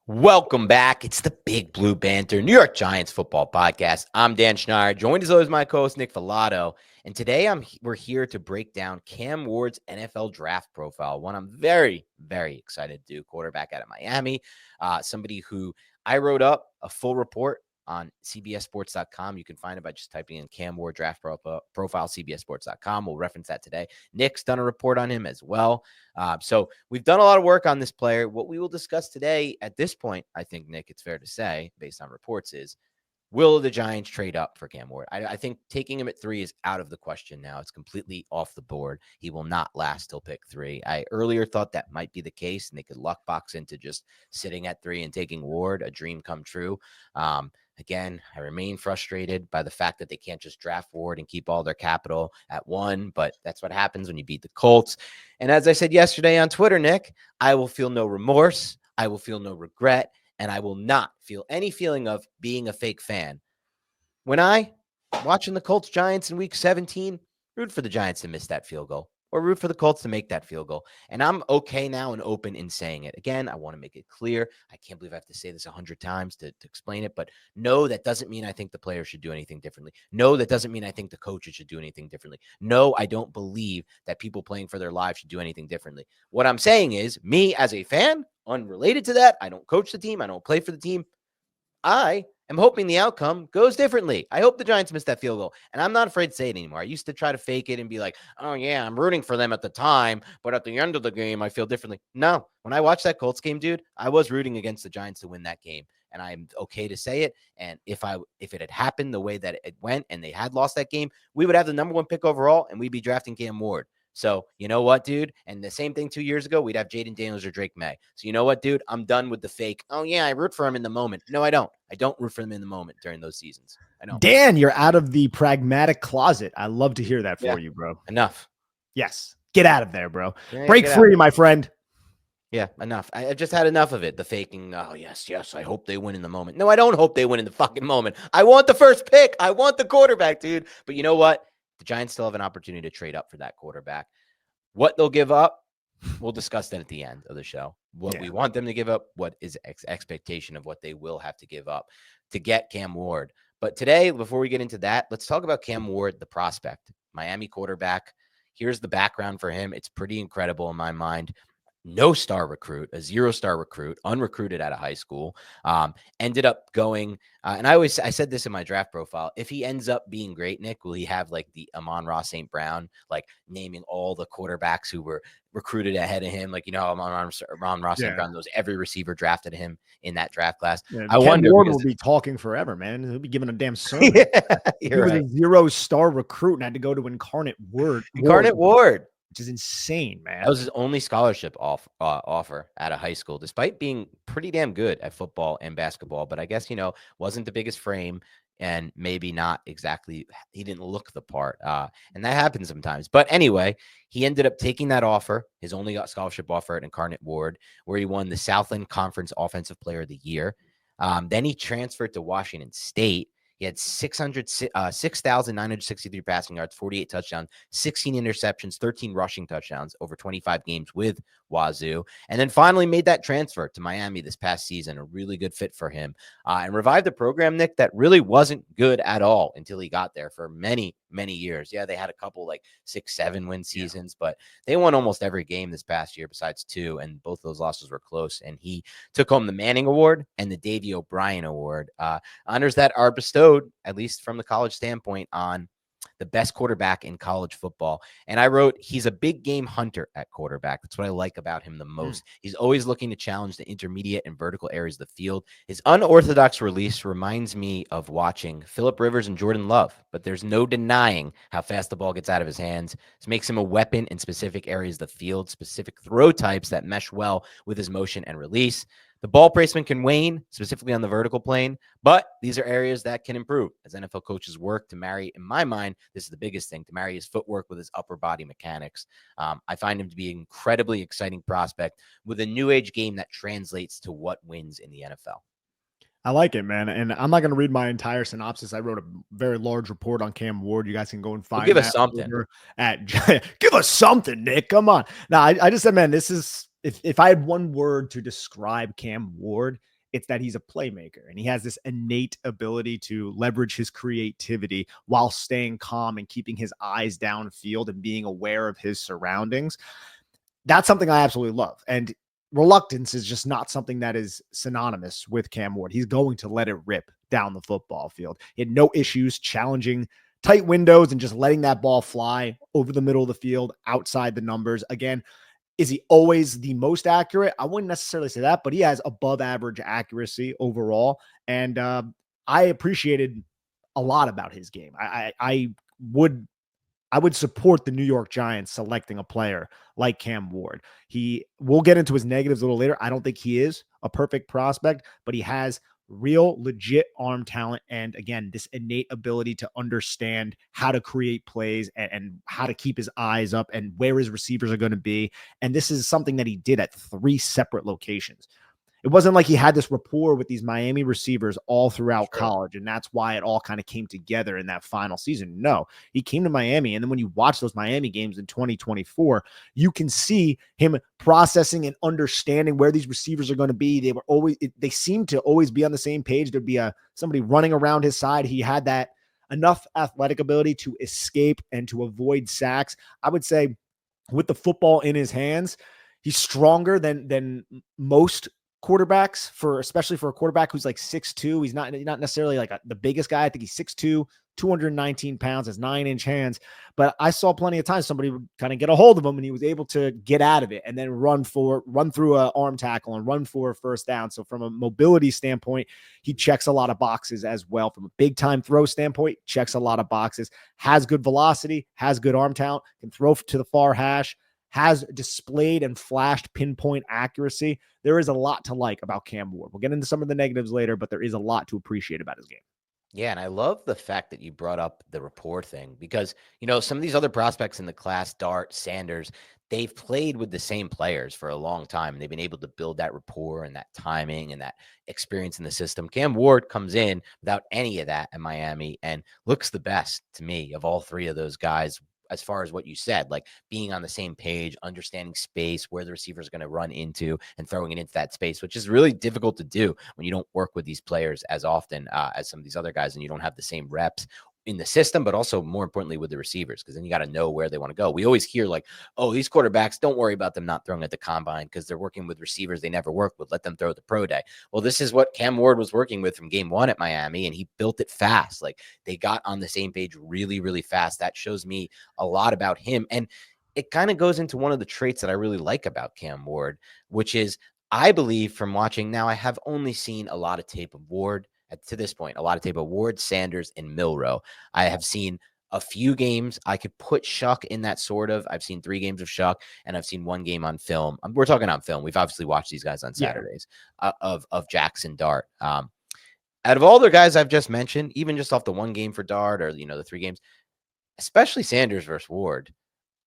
Welcome back. It's the Big Blue Banter, New York Giants football podcast. I'm Dan Schneider, joined as always by my co-host Nick Filato. And today we're here to break down Cam Ward's NFL draft profile, one I'm very, very excited to do. Quarterback out of Miami, somebody who I wrote up a full report on cbssports.com. You can find it by just typing in Cam Ward draft profile, cbssports.com. We'll reference that today. Nick's done a report on him as well. So we've done a lot of work on this player. What we will discuss today at this point, I think, Nick, it's fair to say, based on reports, is will the Giants trade up for Cam Ward? I think taking him at 3 is out of the question now. It's completely off the board. He will not last till pick 3. I earlier thought that might be the case, and they could luck box into just sitting at 3 and taking Ward, a dream come true. Again, I remain frustrated by the fact that they can't just draft Ward and keep all their capital at 1, but that's what happens when you beat the Colts. And as I said yesterday on Twitter, Nick, I will feel no remorse. I will feel no regret. And I will not feel any feeling of being a fake fan. When watching the Colts Giants in week 17, root for the Giants to miss that field goal or root for the Colts to make that field goal. And I'm okay now and open in saying it. Again, I want to make it clear. I can't believe I have to say this 100 times to explain it, but no, that doesn't mean I think the players should do anything differently. No, that doesn't mean I think the coaches should do anything differently. No, I don't believe that people playing for their lives should do anything differently. What I'm saying is, me as a fan, unrelated to that, I don't coach the team, I don't play for the team, I am hoping the outcome goes differently. I hope the Giants miss that field goal. And I'm not afraid to say it anymore. I used to try to fake it and be like, oh, yeah, I'm rooting for them at the time, but at the end of the game, I feel differently. No, when I watched that Colts game, dude, I was rooting against the Giants to win that game. And I'm okay to say it. And if it had happened the way that it went and they had lost that game, we would have the number 1 pick overall and we'd be drafting Cam Ward. So you know what, dude? And the same thing 2 years ago, we'd have Jaden Daniels or Drake May. So you know what, dude? I'm done with the fake. Oh, yeah, I root for him in the moment. No, I don't. I don't root for them in the moment during those seasons. I don't. Dan, you're out of the pragmatic closet. I love to hear that for you, bro. Enough. Yes. Get out of there, bro. Yeah, break free, my friend. Yeah, enough. I just had enough of it. The faking. Oh, yes. I hope they win in the moment. No, I don't hope they win in the fucking moment. I want the first pick. I want the quarterback, dude. But you know what? The Giants still have an opportunity to trade up for that quarterback. What they'll give up, we'll discuss that at the end of the show. What we want them to give up, what is expectation of what they will have to give up to get Cam Ward. But today, before we get into that, let's talk about Cam Ward, the prospect, Miami quarterback. Here's the background for him. It's pretty incredible in my mind. No star recruit, a 0-star recruit, unrecruited out of high school, ended up going. And I said this in my draft profile. If he ends up being great, Nick, will he have like the Amon-Ra St. Brown, like naming all the quarterbacks who were recruited ahead of him? Like, you know, Amon-Ra St. Brown knows every receiver drafted him in that draft class. Yeah, I wonder. Ward will be talking forever, man. He'll be giving a damn sermon. He was a 0-star recruit and had to go to Incarnate Ward. Which is insane, man. That was his only scholarship offer out of high school, despite being pretty damn good at football and basketball. But I guess, wasn't the biggest frame and maybe not exactly, he didn't look the part. And that happens sometimes. But anyway, he ended up taking that offer, his only scholarship offer at Incarnate Ward, where he won the Southland Conference Offensive Player of the Year. Then he transferred to Washington State. He had 6,963 passing yards, 48 touchdowns, 16 interceptions, 13 rushing touchdowns over 25 games with Wazoo, and then finally made that transfer to Miami this past season, a really good fit for him, and revived a program, Nick, that really wasn't good at all until he got there for many, many years. Yeah, they had a couple like 6-7 win seasons, but they won almost every game this past year besides 2, and both those losses were close, and he took home the Manning Award and the Davey O'Brien Award, honors that are bestowed, at least from the college standpoint, on the best quarterback in college football. And I wrote, he's a big game hunter at quarterback. That's what I like about him the most. He's always looking to challenge the intermediate and vertical areas of the field. His unorthodox release reminds me of watching Phillip Rivers and Jordan Love, but there's no denying how fast the ball gets out of his hands. This makes him a weapon in specific areas of the field, specific throw types that mesh well with his motion and release. The ball placement can wane, specifically on the vertical plane, but these are areas that can improve as NFL coaches work to marry, in my mind, this is the biggest thing, to marry his footwork with his upper body mechanics. I find him to be an incredibly exciting prospect with a new age game that translates to what wins in the NFL. I like it, man. And I'm not going to read my entire synopsis. I wrote a very large report on Cam Ward. You guys can go and find give us something. Give us something, Nick. Come on. Now, I just said, man, this is, if I had one word to describe Cam Ward, It's that he's a playmaker and he has this innate ability to leverage his creativity while staying calm and keeping his eyes downfield and being aware of his surroundings. That's something I absolutely love. And reluctance is just not something that is synonymous with Cam Ward. He's going to let it rip down the football field. He had no issues challenging tight windows and just letting that ball fly over the middle of the field, outside the numbers. Again, is he always the most accurate? I wouldn't necessarily say that, but he has above average accuracy overall. And I appreciated a lot about his game. I would support the New York Giants selecting a player like Cam Ward. We'll get into his negatives a little later. I don't think he is a perfect prospect, but he has real legit arm talent. And again, this innate ability to understand how to create plays and how to keep his eyes up and where his receivers are going to be. And this is something that he did at 3 separate locations. It wasn't like he had this rapport with these Miami receivers all throughout college, and that's why it all kind of came together in that final season. No, he came to Miami, and then when you watch those Miami games in 2024, you can see him processing and understanding where these receivers are going to be. They seemed to always be on the same page. There'd be somebody running around his side. He had that enough athletic ability to escape and to avoid sacks. I would say with the football in his hands, he's stronger than most quarterbacks, especially for a quarterback who's like 6'2". He's not necessarily like the biggest guy. I think he's 6'2", 219 pounds, has 9-inch hands. But I saw plenty of times somebody would kind of get a hold of him and he was able to get out of it and then run through an arm tackle and run for a first down. So from a mobility standpoint, he checks a lot of boxes as well. From a big time throw standpoint, checks a lot of boxes, has good velocity, has good arm talent, can throw to the far hash, has displayed and flashed pinpoint accuracy. There is a lot to like about Cam Ward. We'll get into some of the negatives later, but there is a lot to appreciate about his game. Yeah, and I love the fact that you brought up the rapport thing because, some of these other prospects in the class, Dart, Sanders, they've played with the same players for a long time. And they've been able to build that rapport and that timing and that experience in the system. Cam Ward comes in without any of that in Miami and looks the best to me of all 3 of those guys. As far as what you said, like being on the same page, understanding space, where the receiver is going to run into and throwing it into that space, which is really difficult to do when you don't work with these players as often as some of these other guys and you don't have the same reps in the system, but also more importantly with the receivers, because then you got to know where they want to go. We always hear like, oh, these quarterbacks, don't worry about them not throwing at the combine because they're working with receivers they never worked with. Let them throw at the pro day. Well, this is what Cam Ward was working with from game 1 at Miami, and he built it fast. Like they got on the same page really, really fast. That shows me a lot about him. And it kind of goes into one of the traits that I really like about Cam Ward, which is I believe from watching now, I have only seen a lot of tape of Ward. To this point, a lot of tape of Ward, Sanders, and Milroe. I have seen a few games. I could put Shuck in that sort of. I've seen 3 games of Shuck, and I've seen 1 game on film. We're talking on film. We've obviously watched these guys on Saturdays of Jackson Dart. Out of all the guys I've just mentioned, even just off the 1 game for Dart or, the 3 games, especially Sanders versus Ward,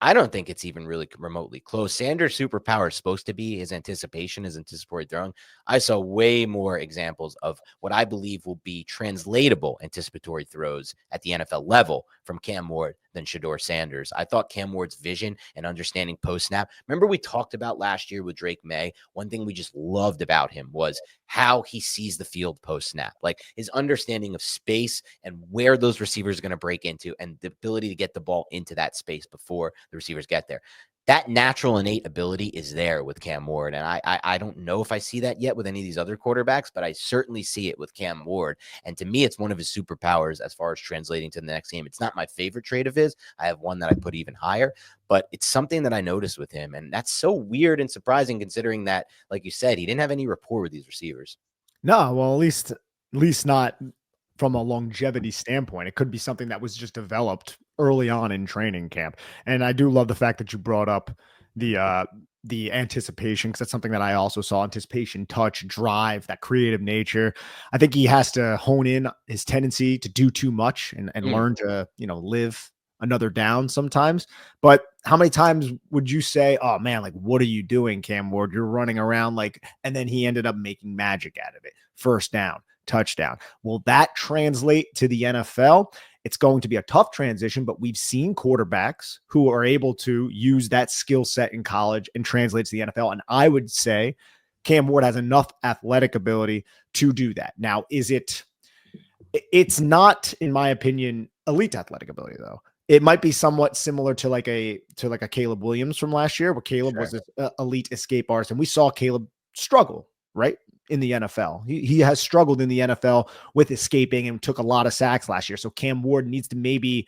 I don't think it's even really remotely close. Sanders' superpower is supposed to be his anticipation, his anticipatory throwing. I saw way more examples of what I believe will be translatable anticipatory throws at the NFL level from Cam Ward than Shedeur Sanders. I thought Cam Ward's vision and understanding post-snap. Remember we talked about last year with Drake May? One thing we just loved about him was how he sees the field post-snap. Like his understanding of space and where those receivers are going to break into and the ability to get the ball into that space before the receivers get there. That natural innate ability is there with Cam Ward. And I don't know if I see that yet with any of these other quarterbacks, but I certainly see it with Cam Ward. And to me, it's one of his superpowers as far as translating to the next game. It's not my favorite trait of his. I have one that I put even higher, but it's something that I noticed with him. And that's so weird and surprising considering that, like you said, he didn't have any rapport with these receivers. No, well, at least not from a longevity standpoint. It could be something that was just developed early on in training camp. And I do love the fact that you brought up the anticipation, because that's something that I also saw: anticipation, touch, drive, that creative nature. I think he has to hone in his tendency to do too much and learn to, live another down sometimes. But how many times would you say, oh man, like, what are you doing, Cam Ward? You're running around and then he ended up making magic out of it. First down, touchdown. Will that translate to the NFL? It's going to be a tough transition, but we've seen quarterbacks who are able to use that skill set in college and translate to the NFL. And I would say Cam Ward has enough athletic ability to do that. Now, it's not, in my opinion, elite athletic ability though. It might be somewhat similar to like a Caleb Williams from last year, where Caleb was Sure. this elite escape artist, and we saw Caleb struggle, right? In the NFL. He has struggled in the NFL with escaping and took a lot of sacks last year. So Cam Ward needs to maybe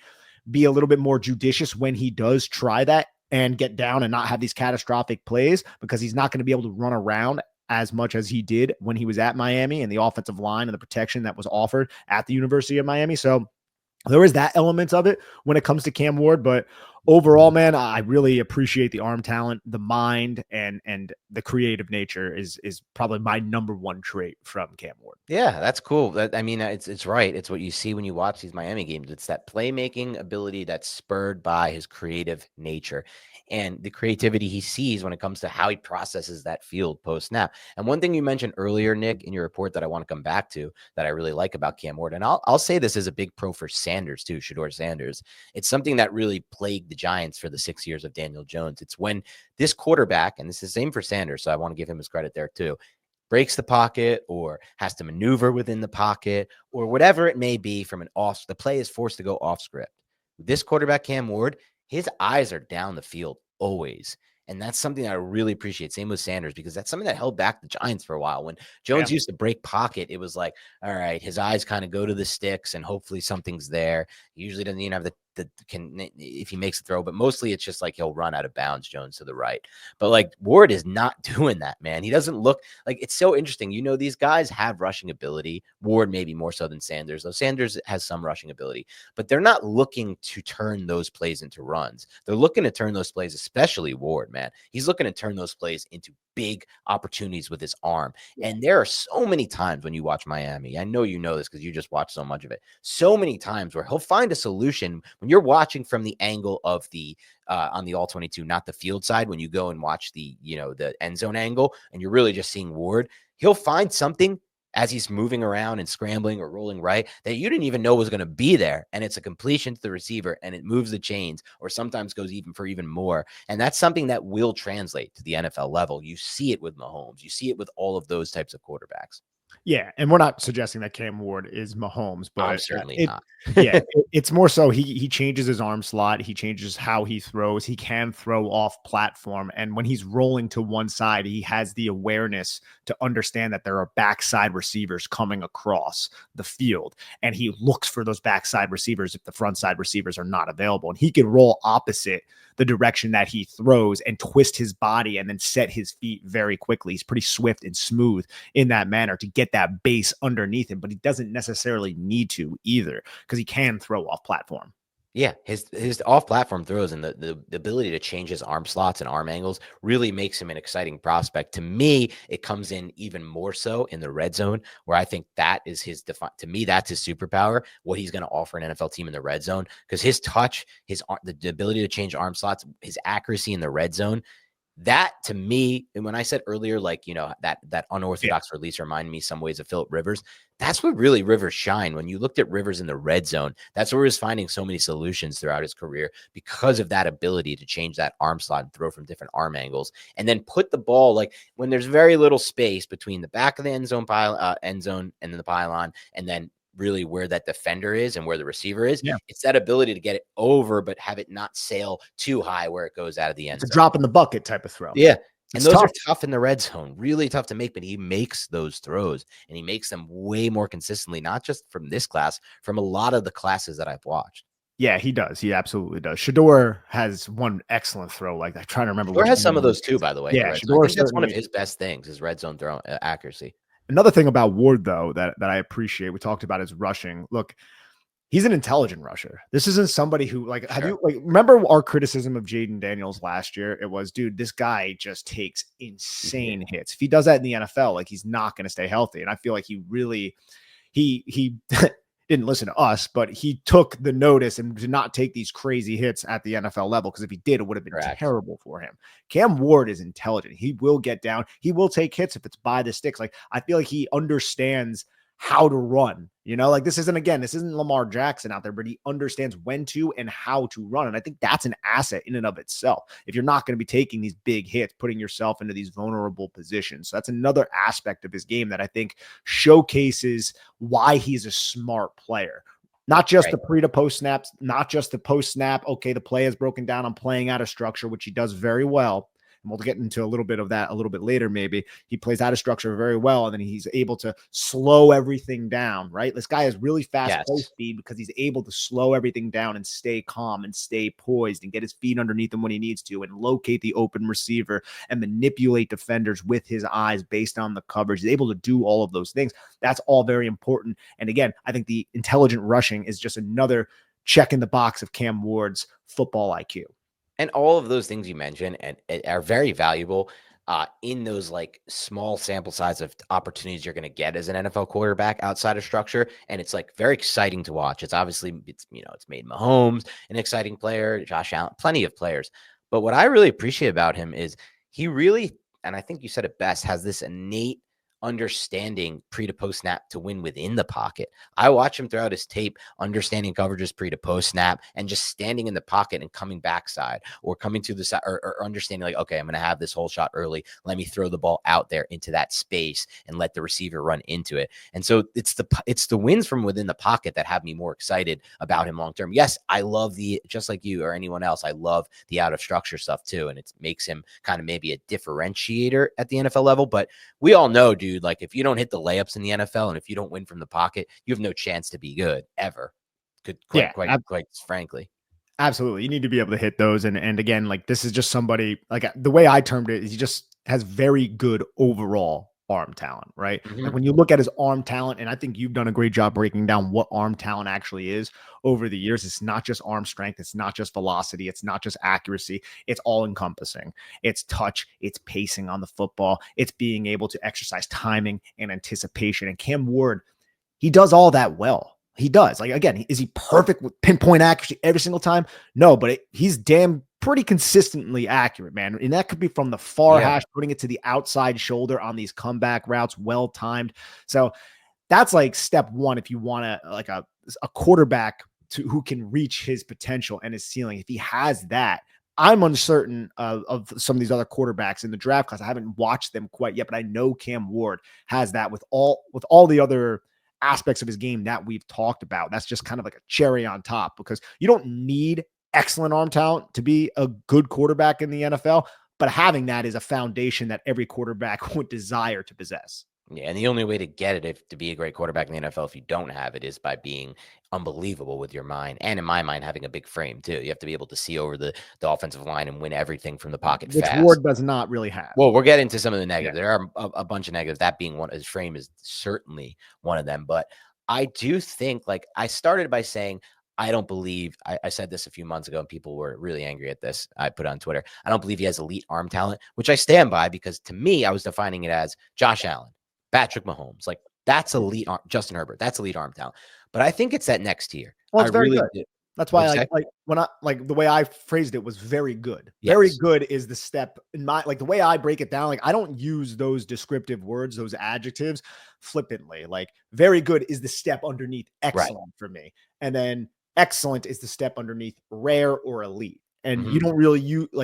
be a little bit more judicious when he does try that and get down and not have these catastrophic plays, because he's not going to be able to run around as much as he did when he was at Miami, and the offensive line and the protection that was offered at the University of Miami. So there is that element of it when it comes to Cam Ward, but overall, man, I really appreciate the arm talent, the mind, and the creative nature is probably my number one trait from Cam Ward. Yeah, that's cool. I mean, it's right. It's what you see when you watch these Miami games. It's that playmaking ability that's spurred by his creative nature and the creativity he sees when it comes to how he processes that field post snap. And one thing you mentioned earlier, Nick, in your report that I want to come back to that I really like about Cam Ward, and I'll say this is a big pro for Sanders too, Shador Sanders. It's something that really plagued the Giants for the 6 years of Daniel Jones. It's when this quarterback, and this is the same for Sanders, so I want to give him his credit there too, breaks the pocket or has to maneuver within the pocket or whatever it may be from an off, the play is forced to go off script. This quarterback, Cam Ward, his eyes are down the field always. And that's something I really appreciate. Same with Sanders, because that's something that held back the Giants for a while. When Jones used to break pocket, it was like, all right, his eyes kind of go to the sticks and hopefully something's there. He usually doesn't even have the can if he makes a throw, but mostly it's just like he'll run out of bounds, Jones to the right. But like Ward is not doing that, man. He doesn't look like, it's so interesting. You know, these guys have rushing ability. Ward maybe more so than Sanders, though Sanders has some rushing ability, but they're not looking to turn those plays into runs. They're looking to turn those plays, especially Ward, man. He's looking to turn those plays into big opportunities with his arm. And there are so many times when you watch Miami, I know you know this because you just watch so much of it, so many times where he'll find a solution when you're watching from the angle of the on the all 22, not the field side. When you go and watch the, you know, the end zone angle and you're really just seeing Ward, he'll find something as he's moving around and scrambling or rolling right that you didn't even know was going to be there. And it's a completion to the receiver and it moves the chains, or sometimes goes even more. And that's something that will translate to the NFL level. You see it with Mahomes. You see it with all of those types of quarterbacks. Yeah, and we're not suggesting that Cam Ward is Mahomes, I'm but certainly it not. yeah, it's more so he changes his arm slot, he changes how he throws, he can throw off platform, and when he's rolling to one side, he has the awareness to understand that there are backside receivers coming across the field, and he looks for those backside receivers if the front side receivers are not available, and he can roll opposite the direction that he throws and twist his body and then set his feet very quickly. He's pretty swift and smooth in that manner to get that base underneath him, but he doesn't necessarily need to either because he can throw off platform. Yeah, his off-platform throws and the ability to change his arm slots and arm angles really makes him an exciting prospect. To me, it comes in even more so in the red zone, where I think that is to me, that's his superpower, what he's going to offer an NFL team in the red zone, because his touch, the ability to change arm slots, his accuracy in the red zone, that to me, and when I said earlier, like, you know, that unorthodox release reminded me some ways of Phillip Rivers. That's what really Rivers shine. When you looked at Rivers in the red zone, that's where he was finding so many solutions throughout his career, because of that ability to change that arm slot and throw from different arm angles, and then put the ball, like when there's very little space between the back of the end zone end zone and then the pylon, and then really where that defender is and where the receiver is. Yeah. It's that ability to get it over, but have it not sail too high where it goes out of the end It's a zone. drop in the bucket type of throw. Yeah. And It's those tough. are tough in the red zone, really tough to make, but he makes those throws and he makes them way more consistently, not just from this class, from a lot of the classes that I've watched. Yeah, he does. He absolutely does. Shador has one excellent throw. Like, I'm trying to remember Shador which has some one of it those too, is. by the way, in the Yeah, red zone. I Shador think that's one of certainly. his best things, his red zone throw accuracy. Another thing about Ward, though, that I appreciate, we talked about his rushing. Look, he's an intelligent rusher. This isn't somebody who, like, have you, like, remember our criticism of Jaden Daniels last year? It was, dude, this guy just takes insane hits. If he does that in the NFL, like, he's not going to stay healthy. And I feel like he really, he didn't listen to us, but he took the notice and did not take these crazy hits at the NFL level, because if he did, it would have been Correct. terrible for him. Cam Ward is intelligent. He will get down. He will take hits if it's by the sticks. Like, I feel like he understands how to run. Like this isn't Lamar Jackson out there, but he understands when to and how to run. And I think that's an asset in and of itself. If you're not going to be taking these big hits, putting yourself into these vulnerable positions. So that's another aspect of his game that I think showcases why he's a smart player. Not just the pre to post snaps, not just the post snap. Okay, the play is broken down. I'm playing out of structure, which he does very well. And we'll get into a little bit of that a little bit later. Maybe he plays out of structure very well, and then he's able to slow everything down. Right, this guy has really fast play speed because he's able to slow everything down and stay calm and stay poised and get his feet underneath him when he needs to, and locate the open receiver and manipulate defenders with his eyes based on the coverage. He's able to do all of those things. That's all very important. And again, I think the intelligent rushing is just another check in the box of Cam Ward's football IQ. And all of those things you mentioned and are very valuable in those like small sample size of opportunities you're going to get as an NFL quarterback outside of structure. And it's like very exciting to watch. It's obviously, it's made Mahomes an exciting player, Josh Allen, plenty of players. But what I really appreciate about him is he really, and I think you said it best, has this innate understanding pre to post snap to win within the pocket. I watch him throughout his tape, understanding coverages pre to post snap and just standing in the pocket and coming backside or coming to the side or understanding like, okay, I'm going to have this whole shot early. Let me throw the ball out there into that space and let the receiver run into it. And so it's the wins from within the pocket that have me more excited about him long term. Yes, I love just like you or anyone else, I love the out of structure stuff too. And it makes him kind of maybe a differentiator at the NFL level. But we all know, dude, like if you don't hit the layups in the NFL and if you don't win from the pocket, you have no chance to be good ever. Quite frankly. Absolutely. You need to be able to hit those. And again, like this is just somebody, like the way I termed it is he just has very good overall arm talent, right? Mm-hmm. Like when you look at his arm talent, and I think you've done a great job breaking down what arm talent actually is over the years. It's not just arm strength. It's not just velocity. It's not just accuracy. It's all encompassing. It's touch. It's pacing on the football. It's being able to exercise timing and anticipation. And Cam Ward, he does all that well. He does. Like, again, is he perfect with pinpoint accuracy every single time? No, but he's pretty consistently accurate, man. And that could be from the far hash, putting it to the outside shoulder on these comeback routes, well timed. So that's like step one if you want a quarterback who can reach his potential and his ceiling. If he has that, I'm uncertain of some of these other quarterbacks in the draft class. I haven't watched them quite yet, but I know Cam Ward has that with all the other aspects of his game that we've talked about. That's just kind of like a cherry on top, because you don't need excellent arm talent to be a good quarterback in the NFL, but having that is a foundation that every quarterback would desire to possess. Yeah, and the only way to get it to be a great quarterback in the NFL, if you don't have it, is by being unbelievable with your mind. And in my mind, having a big frame too. You have to be able to see over the offensive line and win everything from the pocket which fast. Ward does not really have. Well, we'll get into some of the negatives. There are a bunch of negatives. That being one, his frame is certainly one of them. But I do think, like I started by saying, I don't believe, I said this a few months ago and people were really angry at this. I put on Twitter, I don't believe he has elite arm talent, which I stand by, because to me, I was defining it as Josh Allen, Patrick Mahomes. Like that's elite Justin Herbert. That's elite arm talent. But I think it's that next tier. Well, it's I very really good. do. That's why when the way I phrased it was very good. Yes. Very good is the step in the way I break it down. Like I don't use those descriptive words, those adjectives flippantly. Like very good is the step underneath excellent for me. And then excellent is the step underneath rare or elite. And you don't really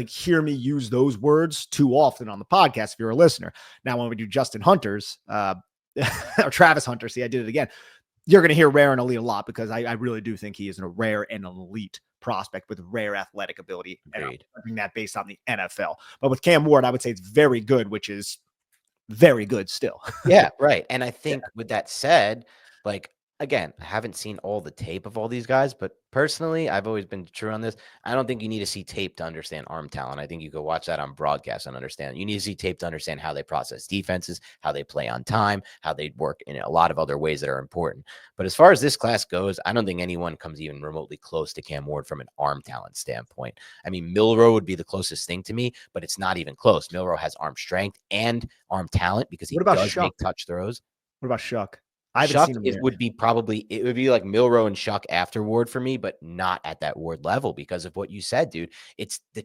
hear me use those words too often on the podcast if you're a listener. Now, when we do Justin Hunter's or Travis Hunter, see, I did it again. You're going to hear rare and elite a lot, because I really do think he is a rare and elite prospect with rare athletic ability. Agreed. And I'm doing that based on the NFL. But with Cam Ward, I would say it's very good, which is very good still. Yeah, right. And I think with that said, like, again, I haven't seen all the tape of all these guys, but personally, I've always been true on this. I don't think you need to see tape to understand arm talent. I think you go watch that on broadcast and understand. You need to see tape to understand how they process defenses, how they play on time, how they work in a lot of other ways that are important. But as far as this class goes, I don't think anyone comes even remotely close to Cam Ward from an arm talent standpoint. I mean, Milroe would be the closest thing to me, but it's not even close. Milroe has arm strength and arm talent because he does make touch throws. What about Shuck? I haven't Shuck seen him it yet. would be probably it would be like Milrow and Shuck after Ward for me, but not at that Ward level because of what you said, dude. It's the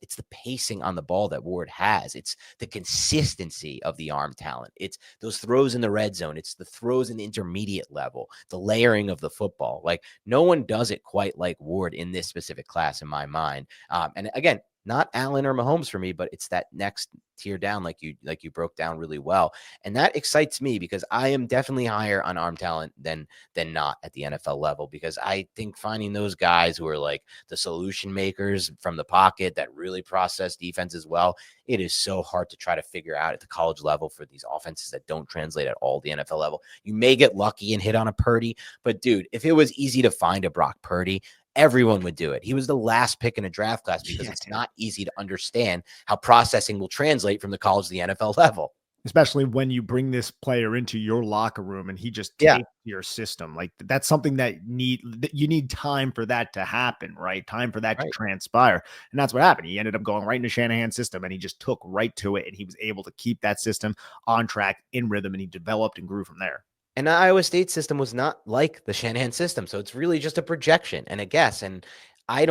it's the pacing on the ball that Ward has. It's the consistency of the arm talent. It's those throws in the red zone. It's the throws in the intermediate level, the layering of the football. Like no one does it quite like Ward in this specific class, in my mind. And again, not Allen or Mahomes for me, but it's that next tier down, like you broke down really well. And that excites me because I am definitely higher on arm talent than not at the NFL level, because I think finding those guys who are like the solution makers from the pocket that really process defense as well, it is so hard to try to figure out at the college level for these offenses that don't translate at all the NFL level. You may get lucky and hit on a Purdy, but dude, if it was easy to find a Brock Purdy, everyone would do it. He was the last pick in a draft class because it's not easy to understand how processing will translate from the college to the NFL level. Especially when you bring this player into your locker room and he just takes your system. Like that's something that you need time for that to happen, right? Time for that to transpire. And that's what happened. He ended up going right into Shanahan's system and he just took right to it. And he was able to keep that system on track, in rhythm, and he developed and grew from there. And the Iowa State system was not like the Shanahan system. So it's really just a projection and a guess. And I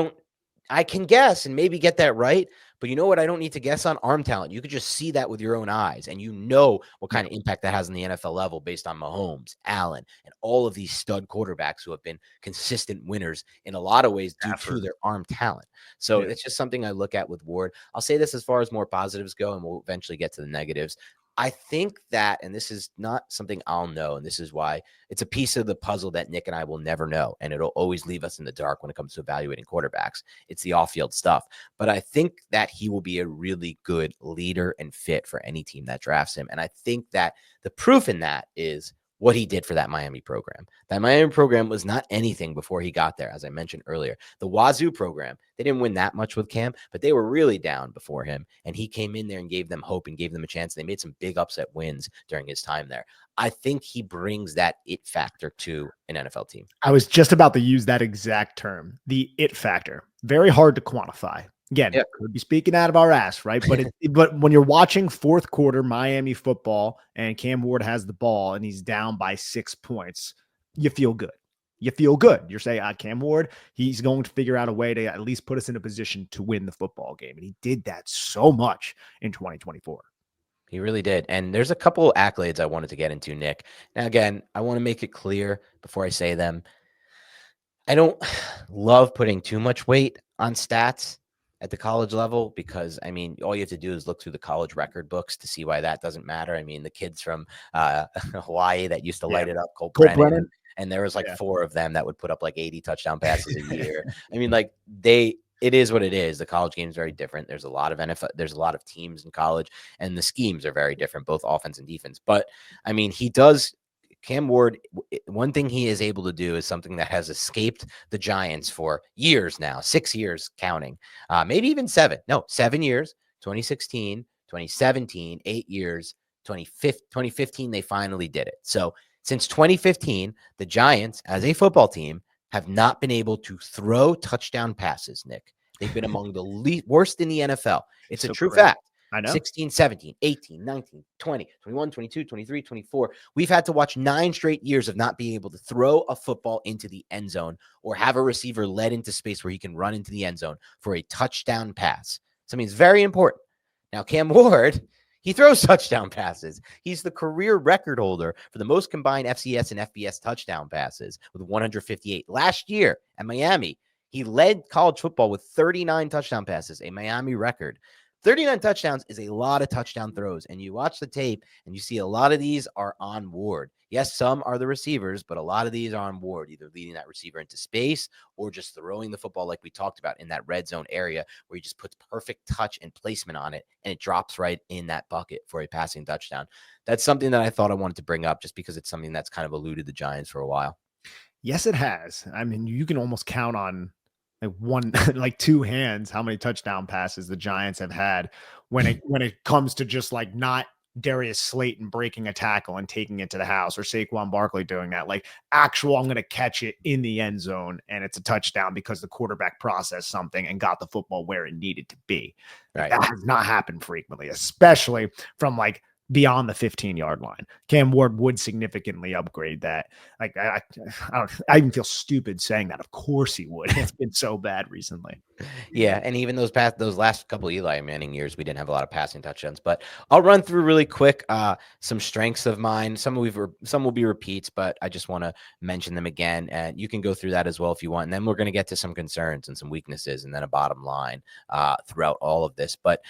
can guess and maybe get that right. But you know what? I don't need to guess on arm talent. You could just see that with your own eyes. And you know what kind of impact that has on the NFL level based on Mahomes, Allen, and all of these stud quarterbacks who have been consistent winners in a lot of ways due to their arm talent. So it's just something I look at with Ward. I'll say this as far as more positives go, and we'll eventually get to the negatives. I think that, and this is not something I'll know, and this is why it's a piece of the puzzle that Nick and I will never know, and it'll always leave us in the dark when it comes to evaluating quarterbacks. It's the off-field stuff. But I think that he will be a really good leader and fit for any team that drafts him. And I think that the proof in that is what he did for that Miami program. That Miami program was not anything before he got there, as I mentioned earlier. The Wazoo program, they didn't win that much with Cam, but they were really down before him. And he came in there and gave them hope and gave them a chance. They made some big upset wins during his time there. I think he brings that it factor to an NFL team. I was just about to use that exact term, the it factor. Very hard to quantify. Again, could be speaking out of our ass, right? But when you're watching fourth quarter Miami football and Cam Ward has the ball and he's down by 6 points, you feel good. You feel good. You're saying, Cam Ward, he's going to figure out a way to at least put us in a position to win the football game. And he did that so much in 2024. He really did. And there's a couple accolades I wanted to get into, Nick. Now, again, I want to make it clear before I say them. I don't love putting too much weight on stats at the college level because, I mean, all you have to do is look through the college record books to see why that doesn't matter. I mean, the kids from Hawaii that used to light it up, Colt Brennan, and there was like 4 of them that would put up like 80 touchdown passes a year. I mean, like it is what it is. The college game is very different. There's a lot of NFL, there's a lot of teams in college, and the schemes are very different, both offense and defense. But I mean, Cam Ward, one thing he is able to do is something that has escaped the Giants for years now, 6 years counting, maybe even 7. No, 7 years, 2016, 2017, 8 years, 2015, they finally did it. So since 2015, the Giants, as a football team, have not been able to throw touchdown passes, Nick. They've been among the worst in the NFL. It's a true fact. I know. 16, 17, 18, 19, 20, 21, 22, 23, 24. We've had to watch 9 straight years of not being able to throw a football into the end zone or have a receiver led into space where he can run into the end zone for a touchdown pass. Something that's very important. Now, Cam Ward, he throws touchdown passes. He's the career record holder for the most combined FCS and FBS touchdown passes with 158. Last year at Miami, he led college football with 39 touchdown passes, a Miami record. 39 touchdowns is a lot of touchdown throws, and you watch the tape and you see a lot of these are on Ward. Yes, some are the receivers, but a lot of these are on Ward, either leading that receiver into space or just throwing the football like we talked about in that red zone area where he just puts perfect touch and placement on it, and it drops right in that bucket for a passing touchdown. That's something that I thought I wanted to bring up just because it's something that's kind of eluded the Giants for a while. Yes, it has. I mean, you can almost count on like 2 hands how many touchdown passes the Giants have had when it comes to just like not Darius Slayton breaking a tackle and taking it to the house, or Saquon Barkley doing that. Like actual, I'm going to catch it in the end zone and it's a touchdown because the quarterback processed something and got the football where it needed to be. Right. That has not happened frequently, especially from like beyond the 15-yard line. Cam Ward would significantly upgrade that. Like I even feel stupid saying that. Of course he would. It's been so bad recently. Yeah, and even those last couple of Eli Manning years, we didn't have a lot of passing touchdowns. But I'll run through really quick some strengths of mine. Some will be repeats, but I just want to mention them again, and you can go through that as well if you want. And then we're going to get to some concerns and some weaknesses, and then a bottom line throughout all of this. But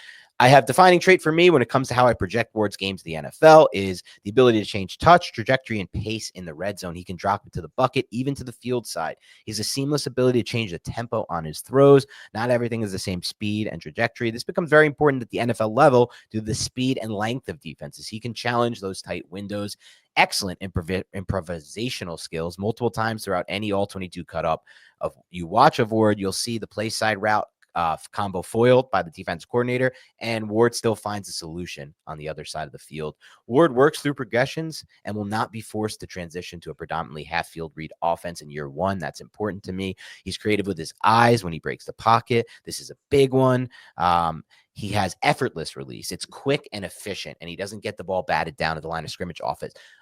I have defining trait for me when it comes to how I project Ward's game to the NFL is the ability to change touch, trajectory, and pace in the red zone. He can drop it to the bucket, even to the field side. He has a seamless ability to change the tempo on his throws. Not everything is the same speed and trajectory. This becomes very important at the NFL level due to the speed and length of defenses. He can challenge those tight windows. Excellent improvisational skills multiple times throughout any all-22 cut up. You watch of Ward, you'll see the play side route combo foiled by the defense coordinator, and Ward still finds a solution on the other side of the field. Ward works through progressions and will not be forced to transition to a predominantly half-field read offense in year one. That's important to me. He's creative with his eyes when he breaks the pocket. This is a big one. He has effortless release. It's quick and efficient, and he doesn't get the ball batted down at the line of scrimmage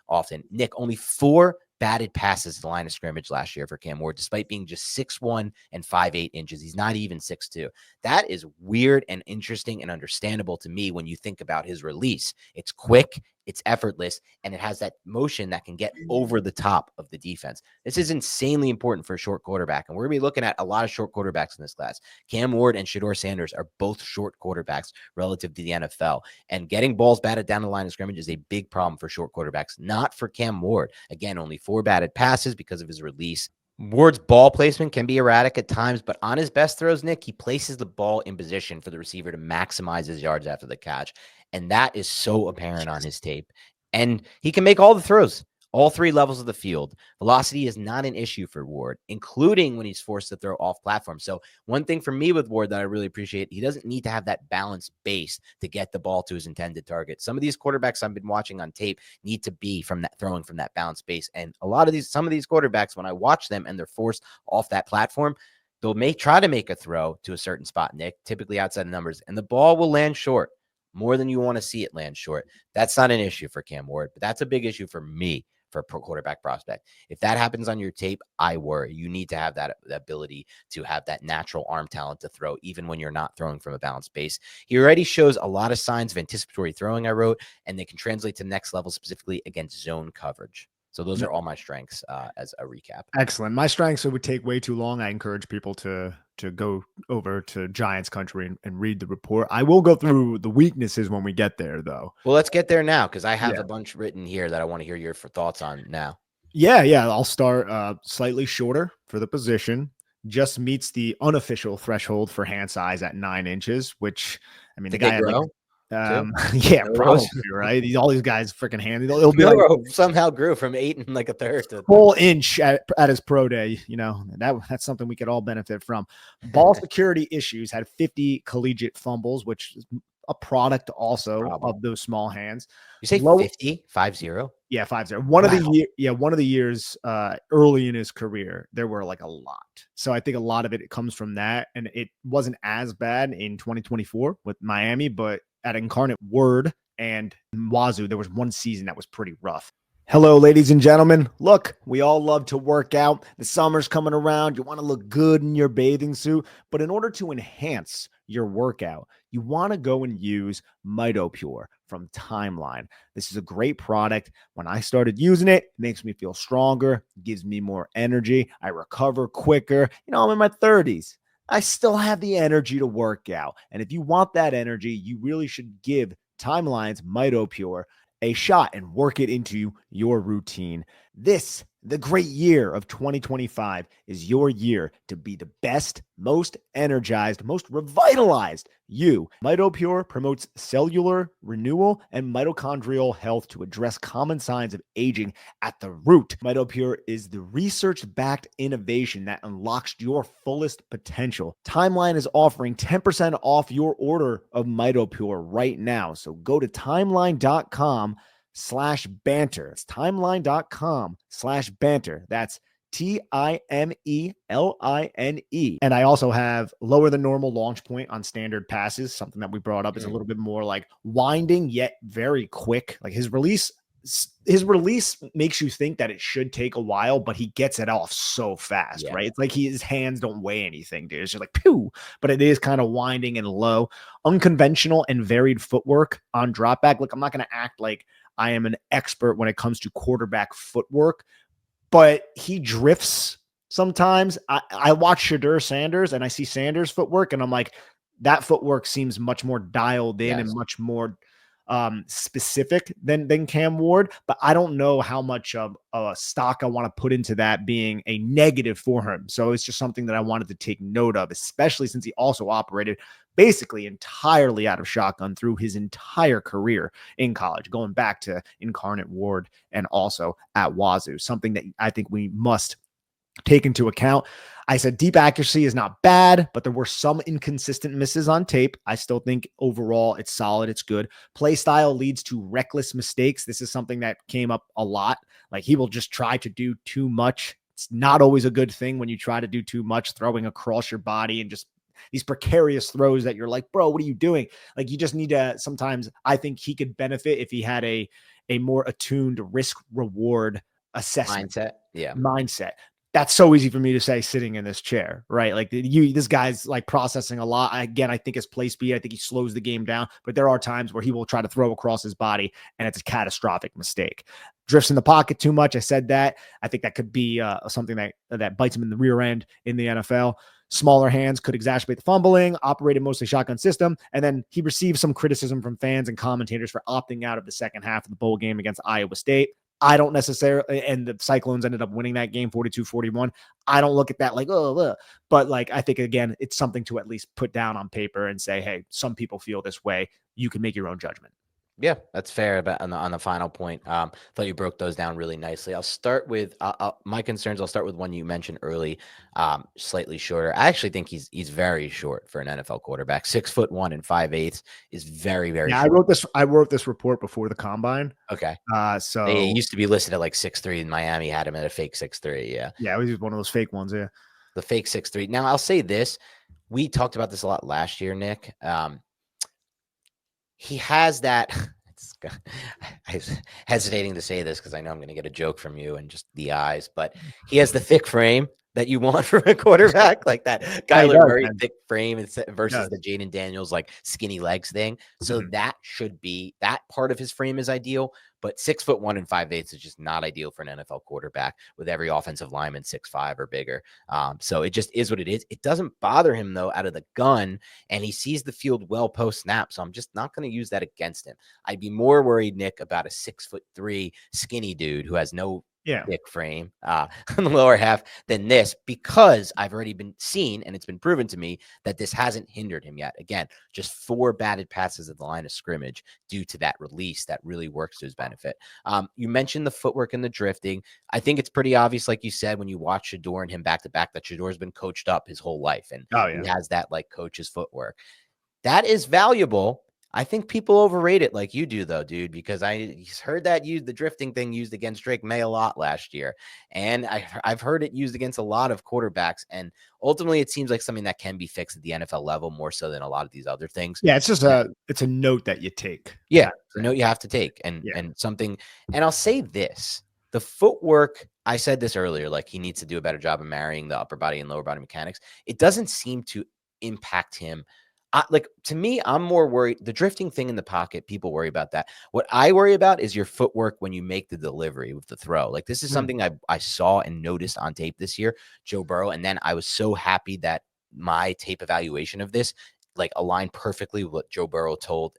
often. Nick, only 4 batted passes at the line of scrimmage last year for Cam Ward, despite being just 6'1" and 5'8" inches. He's not even 6'2". That is weird and interesting and understandable to me when you think about his release. It's quick, it's effortless, and it has that motion that can get over the top of the defense. This is insanely important for a short quarterback, and we're going to be looking at a lot of short quarterbacks in this class. Cam Ward and Shedeur Sanders are both short quarterbacks relative to the NFL, and getting balls batted down the line of scrimmage is a big problem for short quarterbacks, not for Cam Ward. Again, only 4 batted passes because of his release. Ward's ball placement can be erratic at times, but on his best throws, Nick, he places the ball in position for the receiver to maximize his yards after the catch. And that is so apparent on his tape. And he can make all the throws, all 3 levels of the field. Velocity is not an issue for Ward, including when he's forced to throw off platform. So one thing for me with Ward that I really appreciate, he doesn't need to have that balanced base to get the ball to his intended target. Some of these quarterbacks I've been watching on tape need to be from that throwing from that balanced base. And some of these quarterbacks, when I watch them and they're forced off that platform, they'll try to make a throw to a certain spot, Nick, typically outside the numbers, and the ball will land short more than you want to see it land short. That's not an issue for Cam Ward, but that's a big issue for me for a pro quarterback prospect. If that happens on your tape, I worry. You need to have that ability to have that natural arm talent to throw, even when you're not throwing from a balanced base. He already shows a lot of signs of anticipatory throwing, I wrote, and they can translate to the next level, specifically against zone coverage. So those are all my strengths as a recap. Excellent. My strengths, it would take way too long. I encourage people to go over to Giants country and read the report. I will go through the weaknesses when we get there, though. Well, let's get there now, because I have a bunch written here that I want to hear your thoughts on now. Yeah. I'll start slightly shorter for the position. Just meets the unofficial threshold for hand size at 9 inches, which, I mean, the guy had yeah, probably, right? All these guys freaking handy. It'll be somehow grew from 8 and like a third to full inch at his pro day. You know, that's something we could all benefit from. Ball security issues, had 50 collegiate fumbles, which is a product also of those small hands. You say 50? 5-0? Yeah, 5-0. One of the years early in his career, there were like a lot. So I think a lot of it comes from that, and it wasn't as bad in 2024 with Miami, but at Incarnate Word and Wazoo, there was one season that was pretty rough. Hello, ladies and gentlemen. Look, we all love to work out. The summer's coming around. You want to look good in your bathing suit. But in order to enhance your workout, you want to go and use MitoPure from Timeline. This is a great product. When I started using it, it makes me feel stronger, gives me more energy. I recover quicker. You know, I'm in my 30s. I still have the energy to work out. And if you want that energy, you really should give Timeline's MitoPure a shot and work it into your routine. This, the great year of 2025, is your year to be the best, most energized, most revitalized you. MitoPure promotes cellular renewal and mitochondrial health to address common signs of aging at the root. MitoPure is the research-backed innovation that unlocks your fullest potential. Timeline is offering 10% off your order of MitoPure right now. So go to timeline.com/banter. It's timeline.com/banter. That's Timeline. And I also have lower than normal launch point on standard passes. Something that we brought up is a little bit more like winding yet very quick. Like his release makes you think that it should take a while, but he gets it off so fast, right? It's like his hands don't weigh anything, dude. It's just like pew, but it is kind of winding and low. Unconventional and varied footwork on drop back. Look, I'm not going to act like I am an expert when it comes to quarterback footwork, but he drifts sometimes. I watch Shadur Sanders and I see Sanders' footwork, and I'm like, that footwork seems much more dialed in and much more specific than Cam Ward, but I don't know how much of a stock I want to put into that being a negative for him. So it's just something that I wanted to take note of, especially since he also operated basically entirely out of shotgun through his entire career in college, going back to Incarnate Ward and also at Wazoo, something that I think we must take into account. I said deep accuracy is not bad, but there were some inconsistent misses on tape. I still think overall it's solid. It's good. Play style leads to reckless mistakes. This is something that came up a lot. Like he will just try to do too much. It's not always a good thing when you try to do too much, throwing across your body and just these precarious throws that you're like, bro, what are you doing? Like you just need to, sometimes I think he could benefit if he had a more attuned risk reward assessment mindset. That's so easy for me to say sitting in this chair, right? Like this guy's like processing a lot. Again, I think his play speed, I think he slows the game down, but there are times where he will try to throw across his body and it's a catastrophic mistake. Drifts in the pocket too much. I said that. I think that could be something that bites him in the rear end in the NFL. Smaller hands could exacerbate the fumbling, operated mostly shotgun system. And then he received some criticism from fans and commentators for opting out of the second half of the bowl game against Iowa State. I don't necessarily, and the Cyclones ended up winning that game 42-41. I don't look at that like, but like, I think again, it's something to at least put down on paper and say, hey, some people feel this way. You can make your own judgment. Yeah, that's fair. But on the final point, thought you broke those down really nicely. I'll start with my concerns. I'll start with one you mentioned early, slightly shorter. I actually think he's very short for an NFL quarterback. 6'1" and 5'8" is very, very short. I wrote this report before the combine. Okay. So he used to be listed at like 6'3" in Miami, had him at a fake 6'3. Yeah. Yeah, it was one of those fake ones. Yeah. The fake 6'3". Now I'll say this. We talked about this a lot last year, Nick. He has that. I was hesitating to say this because I know I'm going to get a joke from you and just the eyes, but he has the thick frame that you want for a quarterback, like that Kyler Murray thick frame versus the Jaden Daniels like skinny legs thing. So that should be, that part of his frame is ideal, but 6'1" and 5'8" is just not ideal for an NFL quarterback with every offensive lineman 6'5" or bigger. So it just is what it is. It doesn't bother him though out of the gun, and he sees the field well post snap. So I'm just not going to use that against him. I'd be more worried, Nick, about a 6'3" skinny dude who has no thick frame on the lower half than this, because I've already been seen and it's been proven to me that this hasn't hindered him yet. Again, just 4 batted passes at the line of scrimmage due to that release that really works to his benefit. You mentioned the footwork and the drifting. I think it's pretty obvious, like you said, when you watch Shador and him back to back, that Shador's been coached up his whole life and he has that like coach's footwork. That is valuable. I think people overrate it like you do, though, dude, because I heard that the drifting thing used against Drake May a lot last year. And I've heard it used against a lot of quarterbacks. And ultimately, it seems like something that can be fixed at the NFL level more so than a lot of these other things. Yeah, it's just it's a note that you take. Yeah, it's a note you have to take and something. And I'll say this. The footwork, I said this earlier, like he needs to do a better job of marrying the upper body and lower body mechanics. It doesn't seem to impact him. Like to me, I'm more worried. The drifting thing in the pocket, people worry about that. What I worry about is your footwork when you make the delivery with the throw. Like this is something I saw and noticed on tape this year, Joe Burrow. And then I was so happy that my tape evaluation of this like aligned perfectly with what Joe Burrow told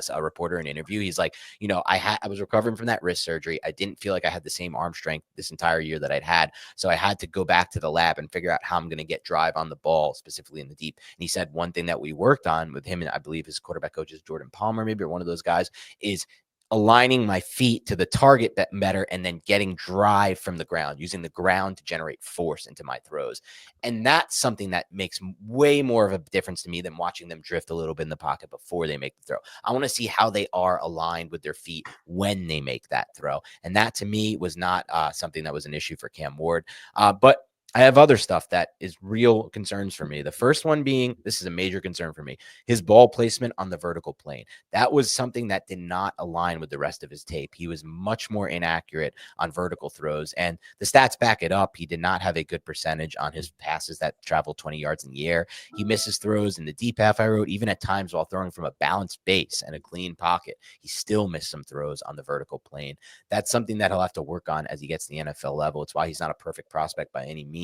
a reporter in an interview. He's like, you know, I was recovering from that wrist surgery. I didn't feel like I had the same arm strength this entire year that I'd had. So I had to go back to the lab and figure out how I'm going to get drive on the ball, specifically in the deep. And he said one thing that we worked on with him, and I believe his quarterback coach is Jordan Palmer, maybe, or one of those guys, is aligning my feet to the target better, and then getting drive from the ground, using the ground to generate force into my throws. And that's something that makes way more of a difference to me than watching them drift a little bit in the pocket before they make the throw. I want to see how they are aligned with their feet when they make that throw. And that to me was not something that was an issue for Cam Ward. But I have other stuff that is real concerns for me. The first one being, this is a major concern for me, his ball placement on the vertical plane. That was something that did not align with the rest of his tape. He was much more inaccurate on vertical throws, and the stats back it up. He did not have a good percentage on his passes that traveled 20 yards in the air. He misses throws in the deep half, I wrote, even at times while throwing from a balanced base and a clean pocket. He still missed some throws on the vertical plane. That's something that he'll have to work on as he gets to the NFL level. It's why he's not a perfect prospect by any means.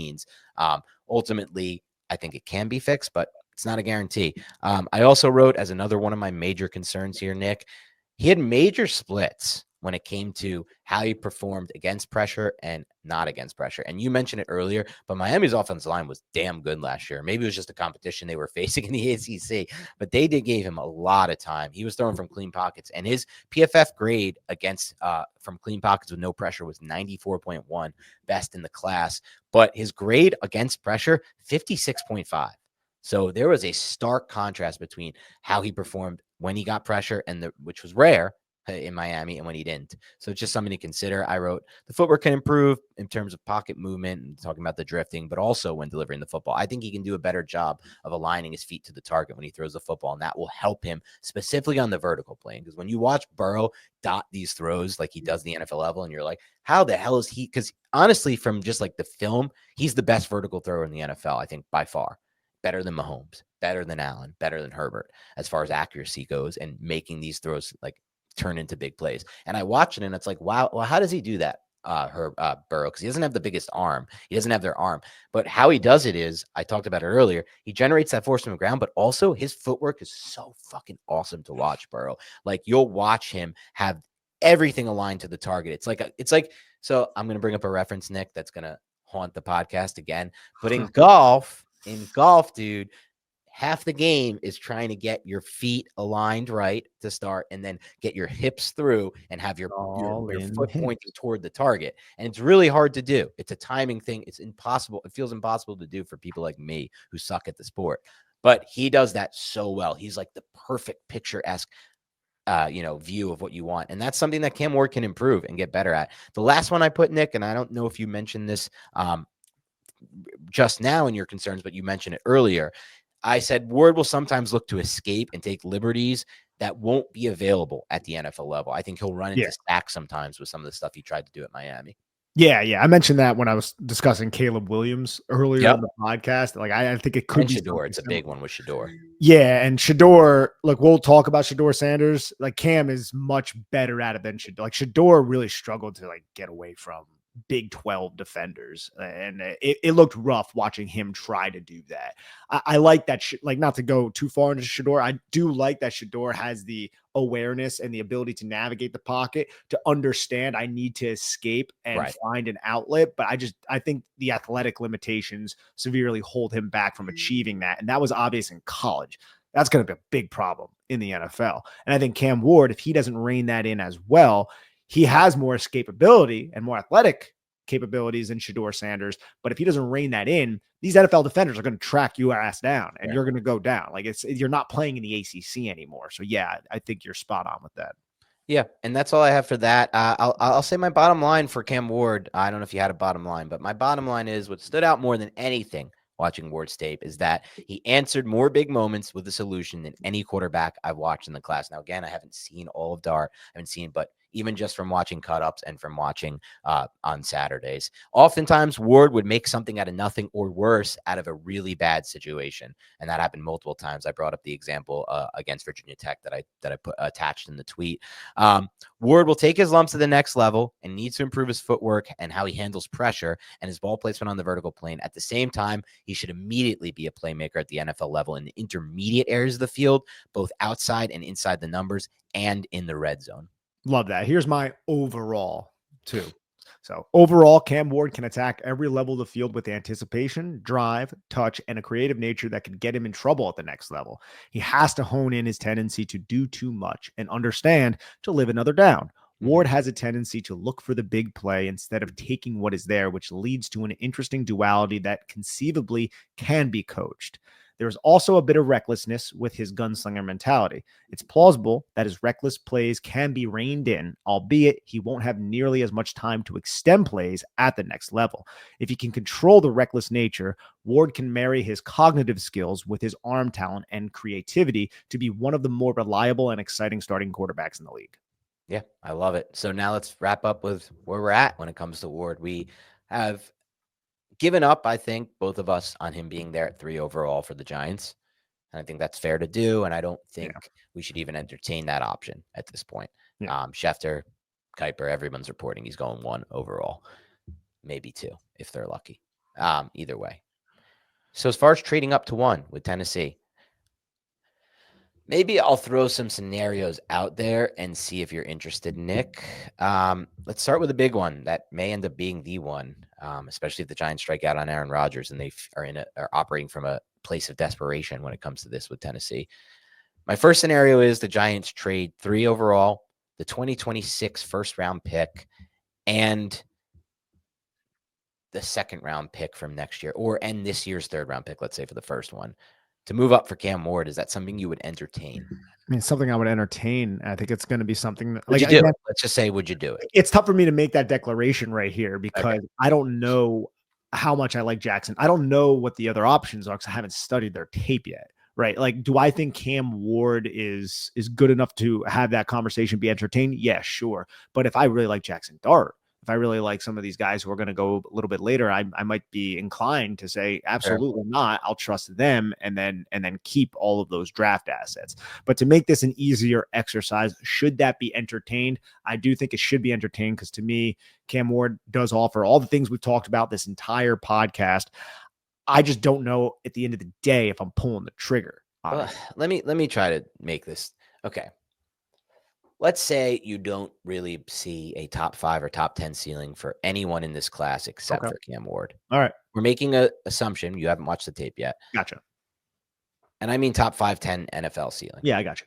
Ultimately, I think it can be fixed, but it's not a guarantee. I also wrote as another one of my major concerns here, Nick, he had major splits when it came to how he performed against pressure and not against pressure. And you mentioned it earlier, but Miami's offensive line was damn good last year. Maybe it was just a competition they were facing in the ACC, but they gave him a lot of time. He was throwing from clean pockets, and his PFF grade against from clean pockets with no pressure was 94.1, best in the class. But his grade against pressure, 56.5. So there was a stark contrast between how he performed when he got pressure, and which was rare in Miami, and when he didn't. So it's just something to consider. I wrote the footwork can improve in terms of pocket movement and talking about the drifting, but also when delivering the football. I think he can do a better job of aligning his feet to the target when he throws the football, and that will help him specifically on the vertical plane. Because when you watch Burrow dot these throws like he does the NFL level, and you're like, how the hell is he? Because honestly, from just like the film, he's the best vertical thrower in the NFL, I think, by far. Better than Mahomes, better than Allen, better than Herbert as far as accuracy goes, and making these throws like turn into big plays. And I watch it and it's like, wow, well, how does he do that? Burrow, because he doesn't have the biggest arm. He doesn't have their arm. But how he does it is, I talked about it earlier, he generates that force from the ground, but also his footwork is so fucking awesome to watch, Burrow. Like you'll watch him have everything aligned to the target. It's like, so I'm gonna bring up a reference, Nick, that's gonna haunt the podcast again. But in golf, dude, half the game is trying to get your feet aligned right to start, and then get your hips through and have your foot pointing toward the target. And it's really hard to do. It's a timing thing. It's impossible. It feels impossible to do for people like me who suck at the sport. But he does that so well. He's like the perfect picture-esque view of what you want. And that's something that Cam Ward can improve and get better at. The last one I put, Nick, and I don't know if you mentioned this just now in your concerns, but you mentioned it earlier. I said Ward will sometimes look to escape and take liberties that won't be available at the NFL level. I think he'll run into sacks sometimes with some of the stuff he tried to do at Miami. Yeah. I mentioned that when I was discussing Caleb Williams earlier in the podcast. Like, I think it could be Shador. It's a big one with Shador. Yeah, and Shador, like we'll talk about Shador Sanders. Like Cam is much better at it than Shador. Like Shador really struggled to like get away from Big 12 defenders, and it looked rough watching him try to do that. I like that. Like, not to go too far into Shador, I do like that Shador has the awareness and the ability to navigate the pocket, to understand I need to escape and find an outlet. But I think the athletic limitations severely hold him back from achieving that. And that was obvious in college. That's going to be a big problem in the NFL. And I think Cam Ward, if he doesn't rein that in as well, he has more escapability and more athletic capabilities than Shador Sanders. But if he doesn't rein that in, these NFL defenders are going to track your ass down, and you're going to go down. Like, you're not playing in the ACC anymore. So yeah, I think you're spot on with that. Yeah, and that's all I have for that. I'll say my bottom line for Cam Ward. I don't know if you had a bottom line, but my bottom line is what stood out more than anything watching Ward's tape is that he answered more big moments with a solution than any quarterback I've watched in the class. Now, again, I haven't seen all of Dart. I haven't seen, but even just from watching cut-ups and from watching on Saturdays. Oftentimes, Ward would make something out of nothing or worse out of a really bad situation, and that happened multiple times. I brought up the example against Virginia Tech that I put attached in the tweet. Ward will take his lumps to the next level and needs to improve his footwork and how he handles pressure and his ball placement on the vertical plane. At the same time, he should immediately be a playmaker at the NFL level in the intermediate areas of the field, both outside and inside the numbers and in the red zone. Love that. Here's my overall too. So overall, Cam Ward can attack every level of the field with anticipation, drive, touch, and a creative nature that could get him in trouble at the next level. He has to hone in his tendency to do too much and understand to live another down. Ward has a tendency to look for the big play instead of taking what is there, which leads to an interesting duality that conceivably can be coached. There's also a bit of recklessness with his gunslinger mentality. It's plausible that his reckless plays can be reined in, albeit he won't have nearly as much time to extend plays at the next level. If he can control the reckless nature, Ward can marry his cognitive skills with his arm talent and creativity to be one of the more reliable and exciting starting quarterbacks in the league. Yeah, I love it. So now let's wrap up with where we're at when it comes to Ward. We have given up, I think, both of us on him being there at 3 overall for the Giants. And I think that's fair to do. And I don't think we should even entertain that option at this point. Schefter, Kuiper, everyone's reporting he's going 1 overall, maybe 2 if they're lucky. Either way. So as far as trading up to 1 with Tennessee, maybe I'll throw some scenarios out there and see if you're interested, Nick. Let's start with a big one that may end up being the one, especially if the Giants strike out on Aaron Rodgers and they are operating from a place of desperation when it comes to this with Tennessee. My first scenario is the Giants trade 3 overall, the 2026 first-round pick, and the second-round pick from next year, and this year's third-round pick, let's say, for the first one, to move up for Cam Ward. Is that something you would entertain? I mean, something I would entertain. I think it's going to be something that, would you do it? Let's just say, would you do it? It's tough for me to make that declaration right here because I don't know how much I like Jackson. I don't know what the other options are because I haven't studied their tape yet. Right. Like, do I think Cam Ward is good enough to have that conversation be entertained? Yeah, sure. But if I really like Jackson Dart, if I really like some of these guys who are going to go a little bit later, I might be inclined to say absolutely not. I'll trust them and then keep all of those draft assets. But to make this an easier exercise, should that be entertained? I do think it should be entertained because to me, Cam Ward does offer all the things we've talked about this entire podcast. I just don't know at the end of the day if I'm pulling the trigger. Let me try to make this. Okay. Let's say you don't really see a top 5 or top 10 ceiling for anyone in this class except for Cam Ward. All right. We're making an assumption. You haven't watched the tape yet. Gotcha. And I mean top 5, 10 NFL ceiling. Yeah, I gotcha.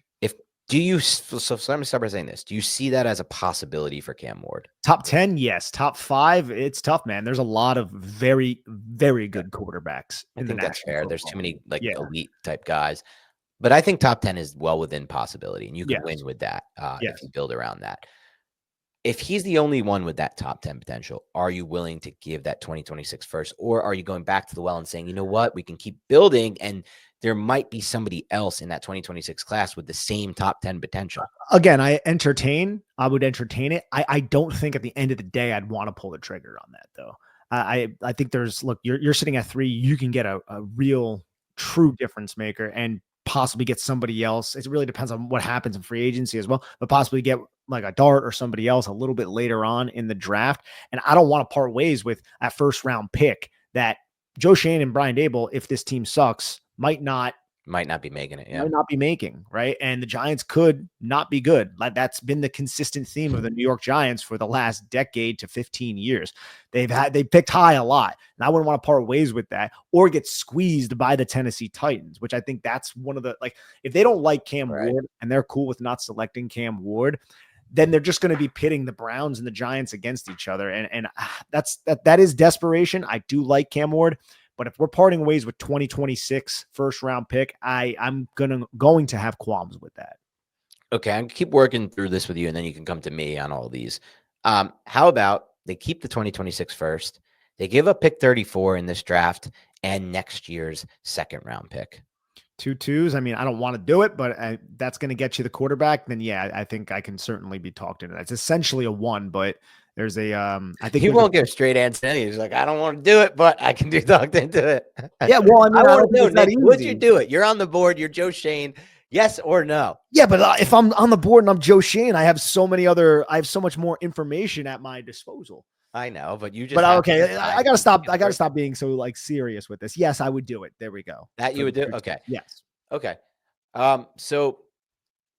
So let me start by saying this. Do you see that as a possibility for Cam Ward? Top 10, yes. Top 5, it's tough, man. There's a lot of very, very good quarterbacks. I think that's fair. There's too many elite type guys. But I think top 10 is well within possibility, and you can win with that if you build around that. If he's the only one with that top 10 potential, are you willing to give that 2026 first? Or are you going back to the well and saying, you know what, we can keep building and there might be somebody else in that 2026 class with the same top 10 potential? Again, I would entertain it. I don't think at the end of the day, I'd want to pull the trigger on that though. I think you're sitting at 3, you can get a real true difference maker and possibly get somebody else. It really depends on what happens in free agency as well, but possibly get like a Dart or somebody else a little bit later on in the draft. And I don't want to part ways with a first round pick that Joe Shane and Brian Dable, if this team sucks, might not be making it. Might not be making, right? And the Giants could not be good. Like that's been the consistent theme of the New York Giants for the last decade to 15 years. They picked high a lot, and I wouldn't want to part ways with that or get squeezed by the Tennessee Titans, which I think that's one of the if they don't like Cam Ward and they're cool with not selecting Cam Ward, then they're just going to be pitting the Browns and the Giants against each other, and that is desperation. I do like Cam Ward. But if we're parting ways with 2026 first round pick, I'm going to have qualms with that. Okay, I'm keep working through this with you, and then you can come to me on all these. How about they keep the 2026 first? They give up pick 34 in this draft and next year's second round pick. 2 2s. I mean, I don't want to do it, but that's going to get you the quarterback. Then yeah, I think I can certainly be talked into that. It's essentially a 1, but there's I think he won't give a straight answer. He's like, I don't want to do it, but I can do talked into it. Yeah, well, I mean, I want to know, Nick, would you do it? You're on the board. You're Joe Shane. Yes or no? Yeah, but if I'm on the board and I'm Joe Shane, I have so much more information at my disposal. I know, but you just. But okay, I gotta stop. I gotta stop being so serious with this. Yes, I would do it. There we go. That you would do. Okay. Yes. Okay. So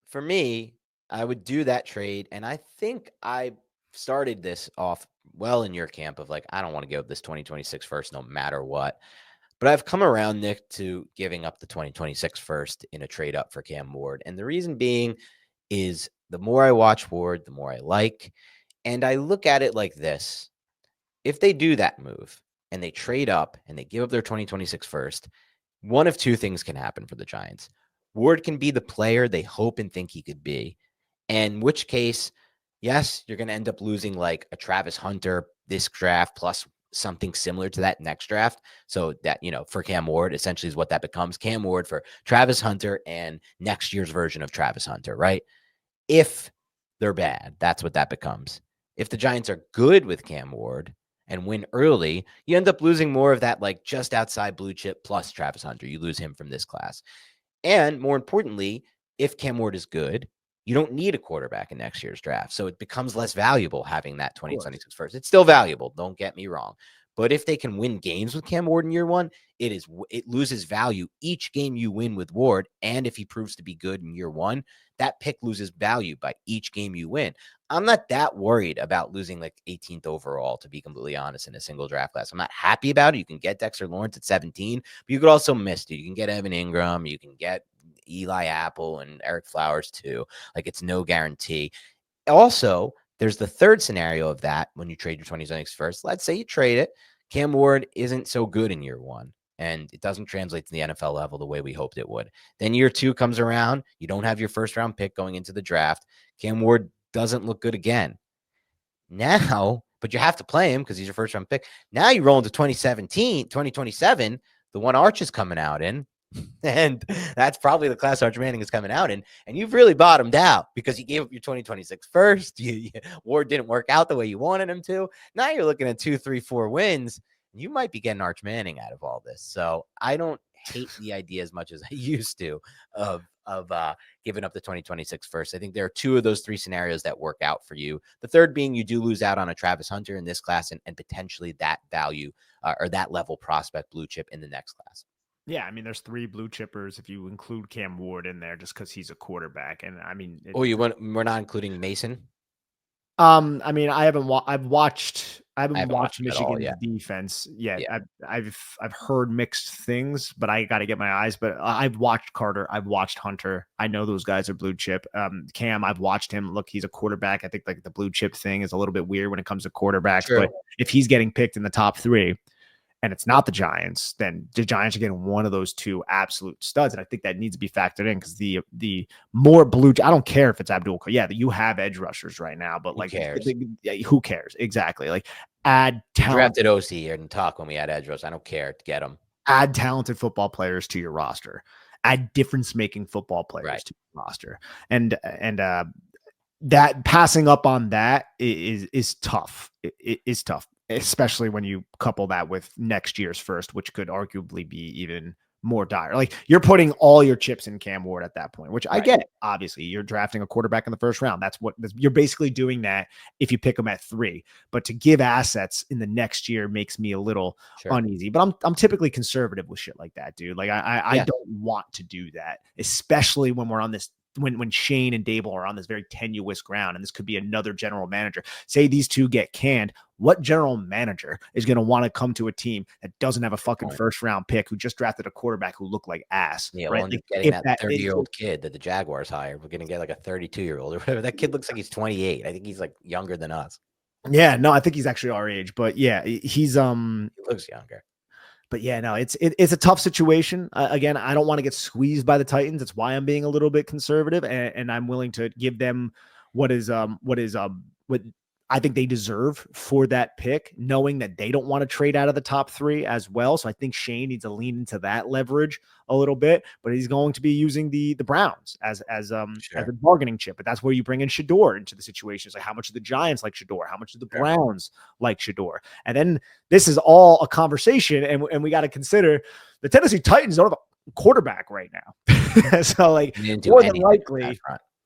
for me, I would do that trade, and I think I started this off well in your camp of like, I don't want to give up this 2026 first no matter what. But I've come around, Nick, to giving up the 2026 first in a trade up for Cam Ward. And the reason being is the more I watch Ward, the more I like. And I look at it like this. If they do that move and they trade up and they give up their 2026 first, one of two things can happen for the Giants. Ward can be the player they hope and think he could be, in which case, yes, you're going to end up losing like a Travis Hunter this draft plus something similar to that next draft. So that, for Cam Ward, essentially is what that becomes. Cam Ward for Travis Hunter and next year's version of Travis Hunter, right? If they're bad, that's what that becomes. If the Giants are good with Cam Ward and win early, you end up losing more of that, like just outside blue chip plus Travis Hunter. You lose him from this class. And more importantly, if Cam Ward is good, you don't need a quarterback in next year's draft. So it becomes less valuable having that 2026 first. It's still valuable. Don't get me wrong. But if they can win games with Cam Ward in year one, it loses value each game you win with Ward. And if he proves to be good in year one, that pick loses value by each game you win. I'm not that worried about losing like 18th overall, to be completely honest, in a single draft class. I'm not happy about it. You can get Dexter Lawrence at 17, but you could also miss it. You can get Evan Ingram, you can get Eli Apple and Eric Flowers too. Like, it's no guarantee. Also, there's the third scenario of that when you trade your 2026 first. Let's say you trade it. Cam Ward isn't so good in year one, and it doesn't translate to the NFL level the way we hoped it would. Then year two comes around. You don't have your first round pick going into the draft. Cam Ward doesn't look good again. Now, but you have to play him because he's your first round pick. Now you roll into 2027, the one Arch is coming out in. And that's probably the class Arch Manning is coming out in. And you've really bottomed out because you gave up your 2026 first. Ward didn't work out the way you wanted him to. Now you're looking at 2, 3, 4 wins. You might be getting Arch Manning out of all this. So I don't hate the idea as much as I used to of giving up the 2026 first. I think there are two of those three scenarios that work out for you. The third being you do lose out on a Travis Hunter in this class and potentially that value or that level prospect blue chip in the next class. Yeah, I mean, there's 3 blue chippers if you include Cam Ward in there, just because he's a quarterback. And I mean, we're not including Mason? I mean, I haven't watched Michigan's defense yet. Yeah. I've heard mixed things, but I got to get my eyes. But I've watched Carter. I've watched Hunter. I know those guys are blue chip. Cam, I've watched him. Look, he's a quarterback. I think like the blue chip thing is a little bit weird when it comes to quarterbacks. True. But if he's getting picked in the top 3, and it's not the Giants, then the Giants are getting one of those 2 absolute studs. And I think that needs to be factored in because the more blue, I don't care if it's Abdul. Yeah, you have edge rushers right now, but like, who cares? Exactly. Like, add talent. Drafted OC and talk when we had edge rushers. I don't care to get them. Add talented football players to your roster. Add difference-making football players to your roster. And that passing up on that is tough. It is tough. Especially when you couple that with next year's first, which could arguably be even more dire. Like, you're putting all your chips in Cam Ward at that point, which I get it. Obviously, you're drafting a quarterback in the first round. That's what you're basically doing that if you pick him at 3. But to give assets in the next year makes me a little uneasy. But I'm typically conservative with shit like that, dude. Like, I don't want to do that, especially when we're on this. When Shane and Dable are on this very tenuous ground, and this could be another general manager. Say these 2 get canned. What general manager is going to want to come to a team that doesn't have a fucking first round pick who just drafted a quarterback who looked like ass? Yeah, right? Like, getting that 30-year-old kid that the Jaguars hired. We're going to get like a 32-year-old or whatever. That kid looks like he's 28. I think he's like younger than us. Yeah, no, I think he's actually our age, but yeah, he's he looks younger. But yeah, no, it's a tough situation. Again, I don't want to get squeezed by the Titans. That's why I'm being a little bit conservative, and I'm willing to give them what I think they deserve for that pick, knowing that they don't want to trade out of the top 3 as well. So I think Shane needs to lean into that leverage a little bit, but he's going to be using the Browns as a bargaining chip. But that's where you bring in Shador into the situation. It's like, how much do the Giants like Shador? How much do the Browns like Shador? And then this is all a conversation, and we got to consider the Tennessee Titans don't have a quarterback right now. So like,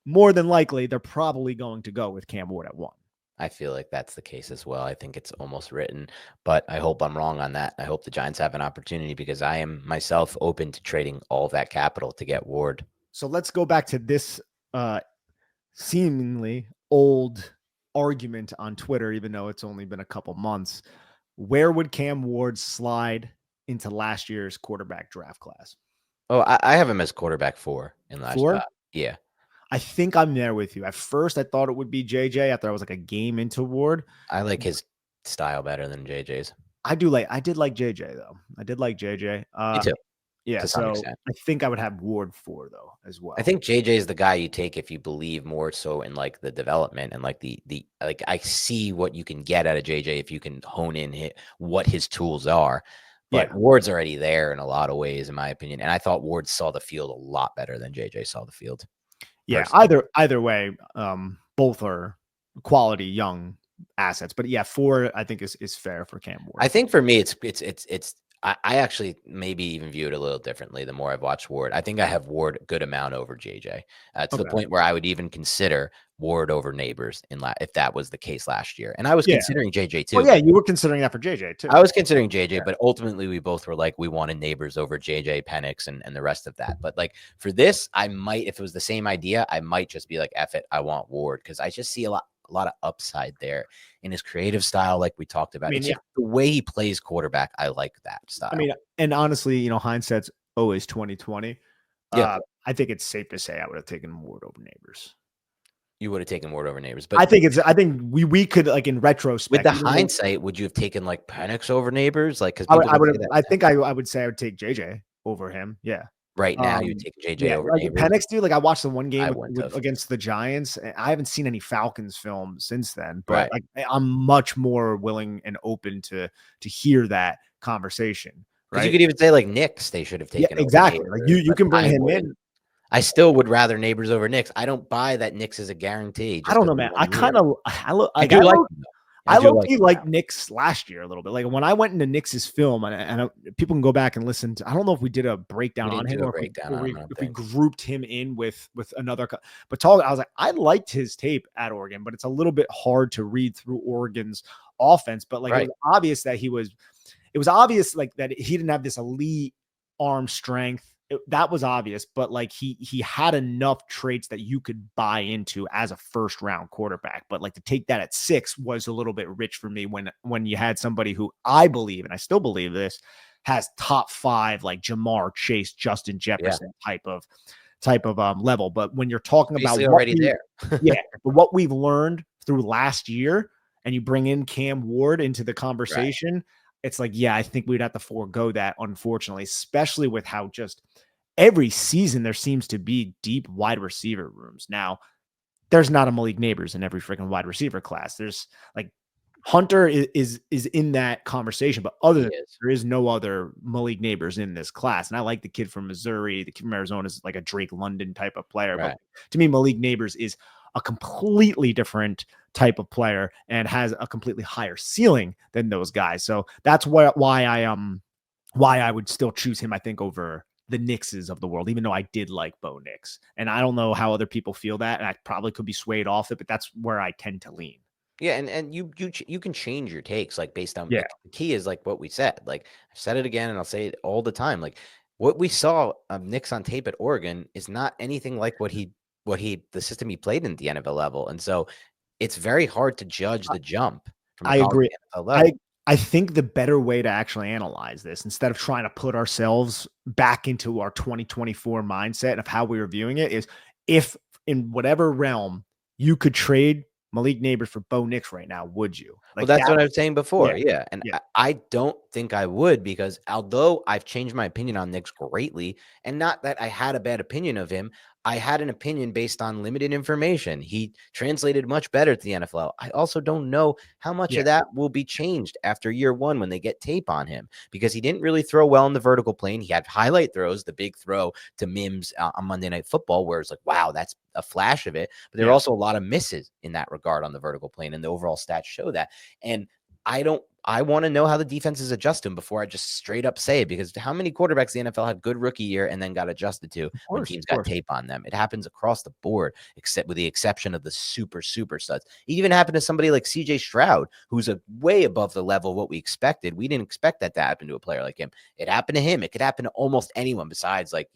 more than likely, they're probably going to go with Cam Ward at 1. I feel like that's the case as well. I think it's almost written, but I hope I'm wrong on that. I hope the Giants have an opportunity because I am myself open to trading all that capital to get Ward. So let's go back to this seemingly old argument on Twitter, even though it's only been a couple months. Where would Cam Ward slide into last year's quarterback draft class? Oh, I have him as quarterback 4 in last. 4? Yeah, I think I'm there with you. At first, I thought it would be JJ after I was like a game into Ward. I like his style better than JJ's. I did like JJ though. I did like JJ. Me too, Yeah, to some so extent. I think I would have Ward 4 though as I well. think JJ is the guy you take if you believe more so in like the development and like the like I see what you can get out of JJ if you can hone in what his tools are. But Yeah. Ward's already there in a lot of ways, in my opinion. And I thought Ward saw the field a lot better than JJ saw the field. Yeah, Personally. either way, both are quality young assets. But yeah, 4 I think is fair for Cam Ward. I think for me, it's. I actually maybe even view it a little differently the more I've watched Ward. I think I have Ward a good amount over JJ to the Okay. point where I would even consider Ward over Neighbors if that was the case last year. And I was Yeah. considering JJ too. Well, yeah, you were considering that for JJ too. I was considering JJ, but ultimately we both were like, we wanted Neighbors over JJ, Penix, and the rest of that. But like for this, I might, if it was the same idea, I might just be like, F it, I want Ward because I just see a lot of upside there in his creative style, like we talked about. I mean, it's just the way he plays quarterback. I like that style. I mean, and honestly, hindsight's always 2020. Yeah. I think it's safe to say I would have taken Ward over Neighbors. You would have taken Ward over Neighbors, but I think we could, like, in retrospect, with the hindsight, would you have taken like Penix over Neighbors? Like, because I would say I would take JJ over him. Yeah. Right now, you take JJ over like Neighbors. Penix, dude. Like I watched the one game wouldn't have. against the Giants. And I haven't seen any Falcons film since then, but Right. like I'm much more willing and open to hear that conversation. Because Right? you could even say like Knicks, they should have Yeah, taken over exactly. Neighbors, Like you but can bring I him wouldn't. in. I still would rather Neighbors over Knicks. I don't buy that Knicks is a guarantee. I don't know, man. I do like him, though. I do low-key him like now. Knicks last year a little bit. Like when I went into Knicks' film, and people can go back and listen to. I don't know if we did a breakdown on him or if we grouped him in with another. But I was like, I liked his tape at Oregon, but it's a little bit hard to read through Oregon's offense. But like it was obvious that it was obvious like that he didn't have this elite arm strength. That was obvious, but like he had enough traits that you could buy into as a first round quarterback. But like to take that at 6 was a little bit rich for me when you had somebody who I believe, and I still believe this, has top 5 like Jamar Chase, Justin Jefferson type of level. But when you're talking Basically about already there, but what we've learned through last year, and you bring in Cam Ward into the conversation. Right. It's like, yeah, I think we'd have to forego that, unfortunately, especially with how just every season there seems to be deep wide receiver rooms. Now, there's not a Malik Neighbors in every freaking wide receiver class. There's like Hunter is in that conversation, but other than there is no other Malik Neighbors in this class. And I like the kid from Missouri. The kid from Arizona is like a Drake London type of player. Right. But to me, Malik Neighbors is a completely different type of player and has a completely higher ceiling than those guys. So that's why I would still choose him, I think, over the Knickses of the world, even though I did like Bo Nix. And I don't know how other people feel that, and I probably could be swayed off it, but that's where I tend to lean. Yeah, and you can change your takes like based on like, the key is like what we said. Like I've said it again and I'll say it all the time. Like what we saw of Nix on tape at Oregon is not anything like what the system he played in at the NFL level. And so it's very hard to judge the jump from I agree. NFL level. I think the better way to actually analyze this, instead of trying to put ourselves back into our 2024 mindset of how we were viewing it, is if in whatever realm you could trade Malik Neighbors for Bo Nix right now, would you? Like, well, that's what I was saying before. Yeah. And I don't think I would, because although I've changed my opinion on Nix greatly, and not that I had a bad opinion of him, I had an opinion based on limited information. He translated much better to the NFL. I also don't know how much of that will be changed after year 1 when they get tape on him, because he didn't really throw well in the vertical plane. He had highlight throws, the big throw to Mims on Monday Night Football, where it's like, wow, that's a flash of it. But there are also a lot of misses in that regard on the vertical plane, and the overall stats show that. And I I want to know how the defenses adjust to him before I just straight up say it, because how many quarterbacks in the NFL had good rookie year and then got adjusted to when teams Of got course. tape on them? It happens across the board, except with the exception of the super studs. It even happened to somebody like CJ Stroud, who's a way above the level of what we expected. We didn't expect that to happen to a player like him. It happened to him. It could happen to almost anyone besides, like,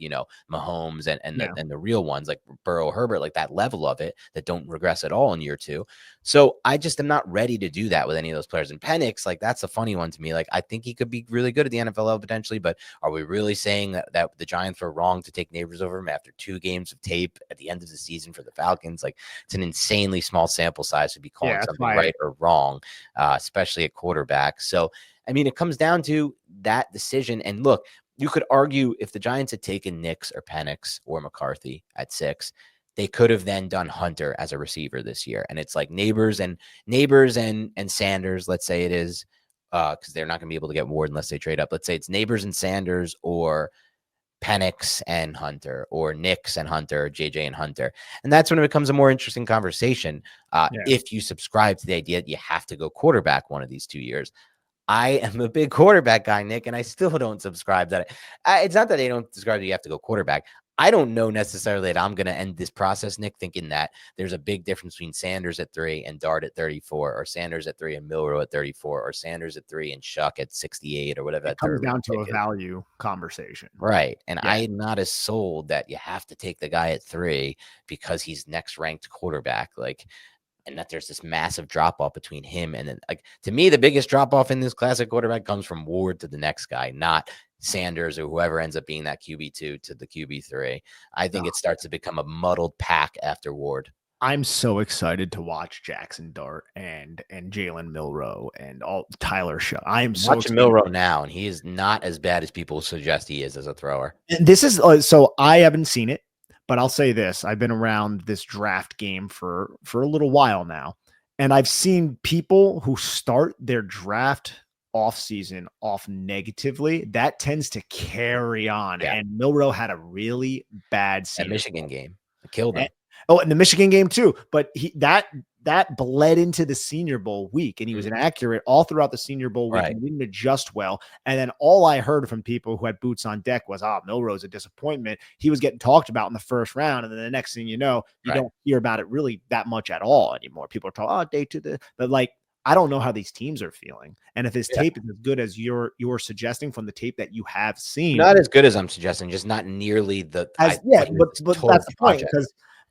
Mahomes and the real ones like Burrow, Herbert, like that level of it that don't regress at all in year two. So I just am not ready to do that with any of those players. And Penix, like, that's a funny one to me. Like, I think he could be really good at the NFL level potentially, but are we really saying that the Giants were wrong to take Neighbors over him after 2 games of tape at the end of the season for the Falcons? Like, it's an insanely small sample size to be calling That's something why right or wrong, especially at quarterback. So, I mean, it comes down to that decision. And look, you could argue if the Giants had taken Nix or Penix or McCarthy at 6, they could have then done Hunter as a receiver this year. And it's like Neighbors and Sanders, let's say it is, because they're not going to be able to get Ward unless they trade up. Let's say it's Neighbors and Sanders, or Penix and Hunter, or Nix and Hunter, or JJ and Hunter. And that's when it becomes a more interesting conversation. If you subscribe to the idea that you have to go quarterback one of these 2 years. I am a big quarterback guy, Nick, and I still don't subscribe that. It's not that I don't subscribe that you have to go quarterback. I don't know necessarily that I'm going to end this process, Nick, thinking that there's a big difference between Sanders at 3 and Dart at 34, or Sanders at 3 and Milrow at 34, or Sanders at 3 and Shuck at 68, or whatever it that comes third down to pick a is. value conversation. Right. And Yeah. I'm not as sold that you have to take the guy at 3 because he's next ranked quarterback. Like, and that there's this massive drop off between him and then, like, to me, the biggest drop off in this classic quarterback comes from Ward to the next guy, not Sanders or whoever ends up being that QB2 to the QB3. I think it starts to become a muddled pack after Ward. I'm so excited to watch Jackson Dart and Jalen Milrow and all Tyler Shuck. I am so watching excited. Milrow now, and he is not as bad as people suggest he is as a thrower. And this is so I haven't seen it, but I'll say this: I've been around this draft game for a little while now, and I've seen people who start their draft off season off negatively. That tends to carry on. Yeah. And Milrow had a really bad season. That Michigan game, it killed him. And the Michigan game too. But that bled into the Senior Bowl week, and he was inaccurate all throughout the Senior Bowl week. Right. And didn't adjust well. And then all I heard from people who had boots on deck was, Milrow's a disappointment. He was getting talked about in the first round, and then the next thing you know, you don't hear about it really that much at all anymore. People are talking, day 2, but like, I don't know how these teams are feeling. And if his tape is as good as you're suggesting from the tape that you have seen, not as good as I'm suggesting, just not nearly the but that's the point,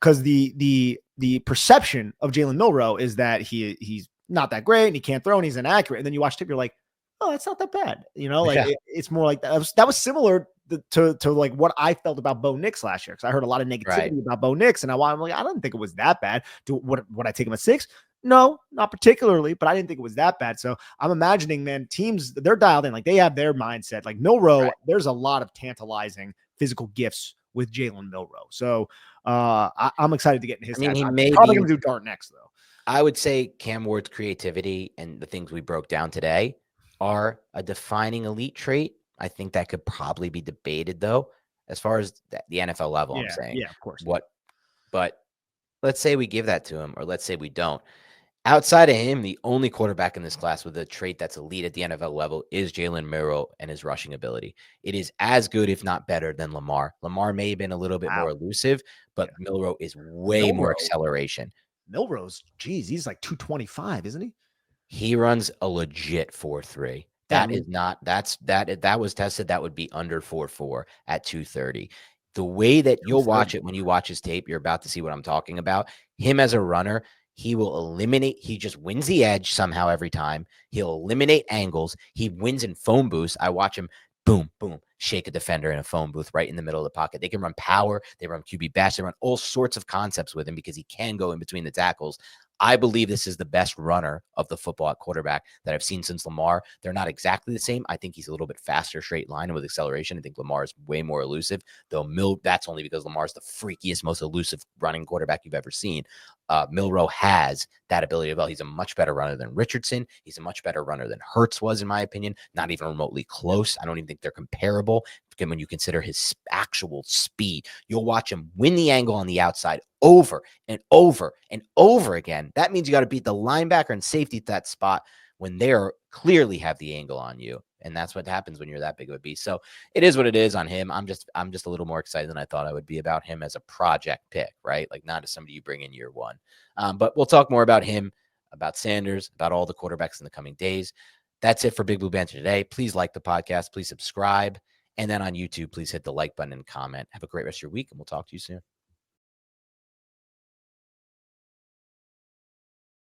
because the perception of Jalen Milrow is that he's not that great and he can't throw and he's inaccurate. And then you watch tape, you're like, oh, that's not that bad. It's more like that was similar to like what I felt about Bo Nix last year, because I heard a lot of negativity about Bo Nix, and I'm like, I didn't think it was that bad. Would I take him at 6? No, not particularly, but I didn't think it was that bad. So I'm imagining, man, teams, they're dialed in, like they have their mindset. Like Milrow, there's a lot of tantalizing physical gifts with Jalen Milrow. So I'm excited to get in his. He I'm may probably going to do Dart next, though. I would say Cam Ward's creativity and the things we broke down today are a defining elite trait. I think that could probably be debated, though, as far as the NFL level. I'm saying, yeah, of course. But let's say we give that to him, or let's say we don't. Outside of him, the only quarterback in this class with a trait that's elite at the NFL level is Jalen Milrow and his rushing ability. It is as good, if not better, than Lamar. Lamar may have been a little bit more elusive, but Milrow is way more acceleration. Milrow's, he's like 225, isn't he? He runs a legit 4.3. That is not, that was tested. That would be under 4.4 at 230. The way that you'll watch it when you watch his tape, you're about to see what I'm talking about. Him as a runner, he will eliminate. He just wins the edge somehow every time. He'll eliminate angles. He wins in phone booths. I watch him, boom, boom, shake a defender in a phone booth right in the middle of the pocket. They can run power. They run QB bash. They run all sorts of concepts with him because he can go in between the tackles. I believe this is the best runner of the football at quarterback that I've seen since Lamar. They're not exactly the same. I think he's a little bit faster straight line and with acceleration. I think Lamar is way more elusive, though that's only because Lamar's the freakiest, most elusive running quarterback you've ever seen. Milrow has that ability as well. He's a much better runner than Richardson. He's a much better runner than Hurts was, in my opinion. Not even remotely close. I don't even think they're comparable. When you consider his actual speed, you'll watch him win the angle on the outside over and over and over again. That means you got to beat the linebacker and safety at that spot when they're clearly have the angle on you. And that's what happens when you're that big of a beast. So it is what it is on him. I'm just a little more excited than I thought I would be about him as a project pick, right? Like not as somebody you bring in year one. But we'll talk more about him, about Sanders, about all the quarterbacks in the coming days. That's it for Big Blue Banter today. Please like the podcast. Please subscribe. And then on YouTube, please hit the like button and comment. Have a great rest of your week, and we'll talk to you soon.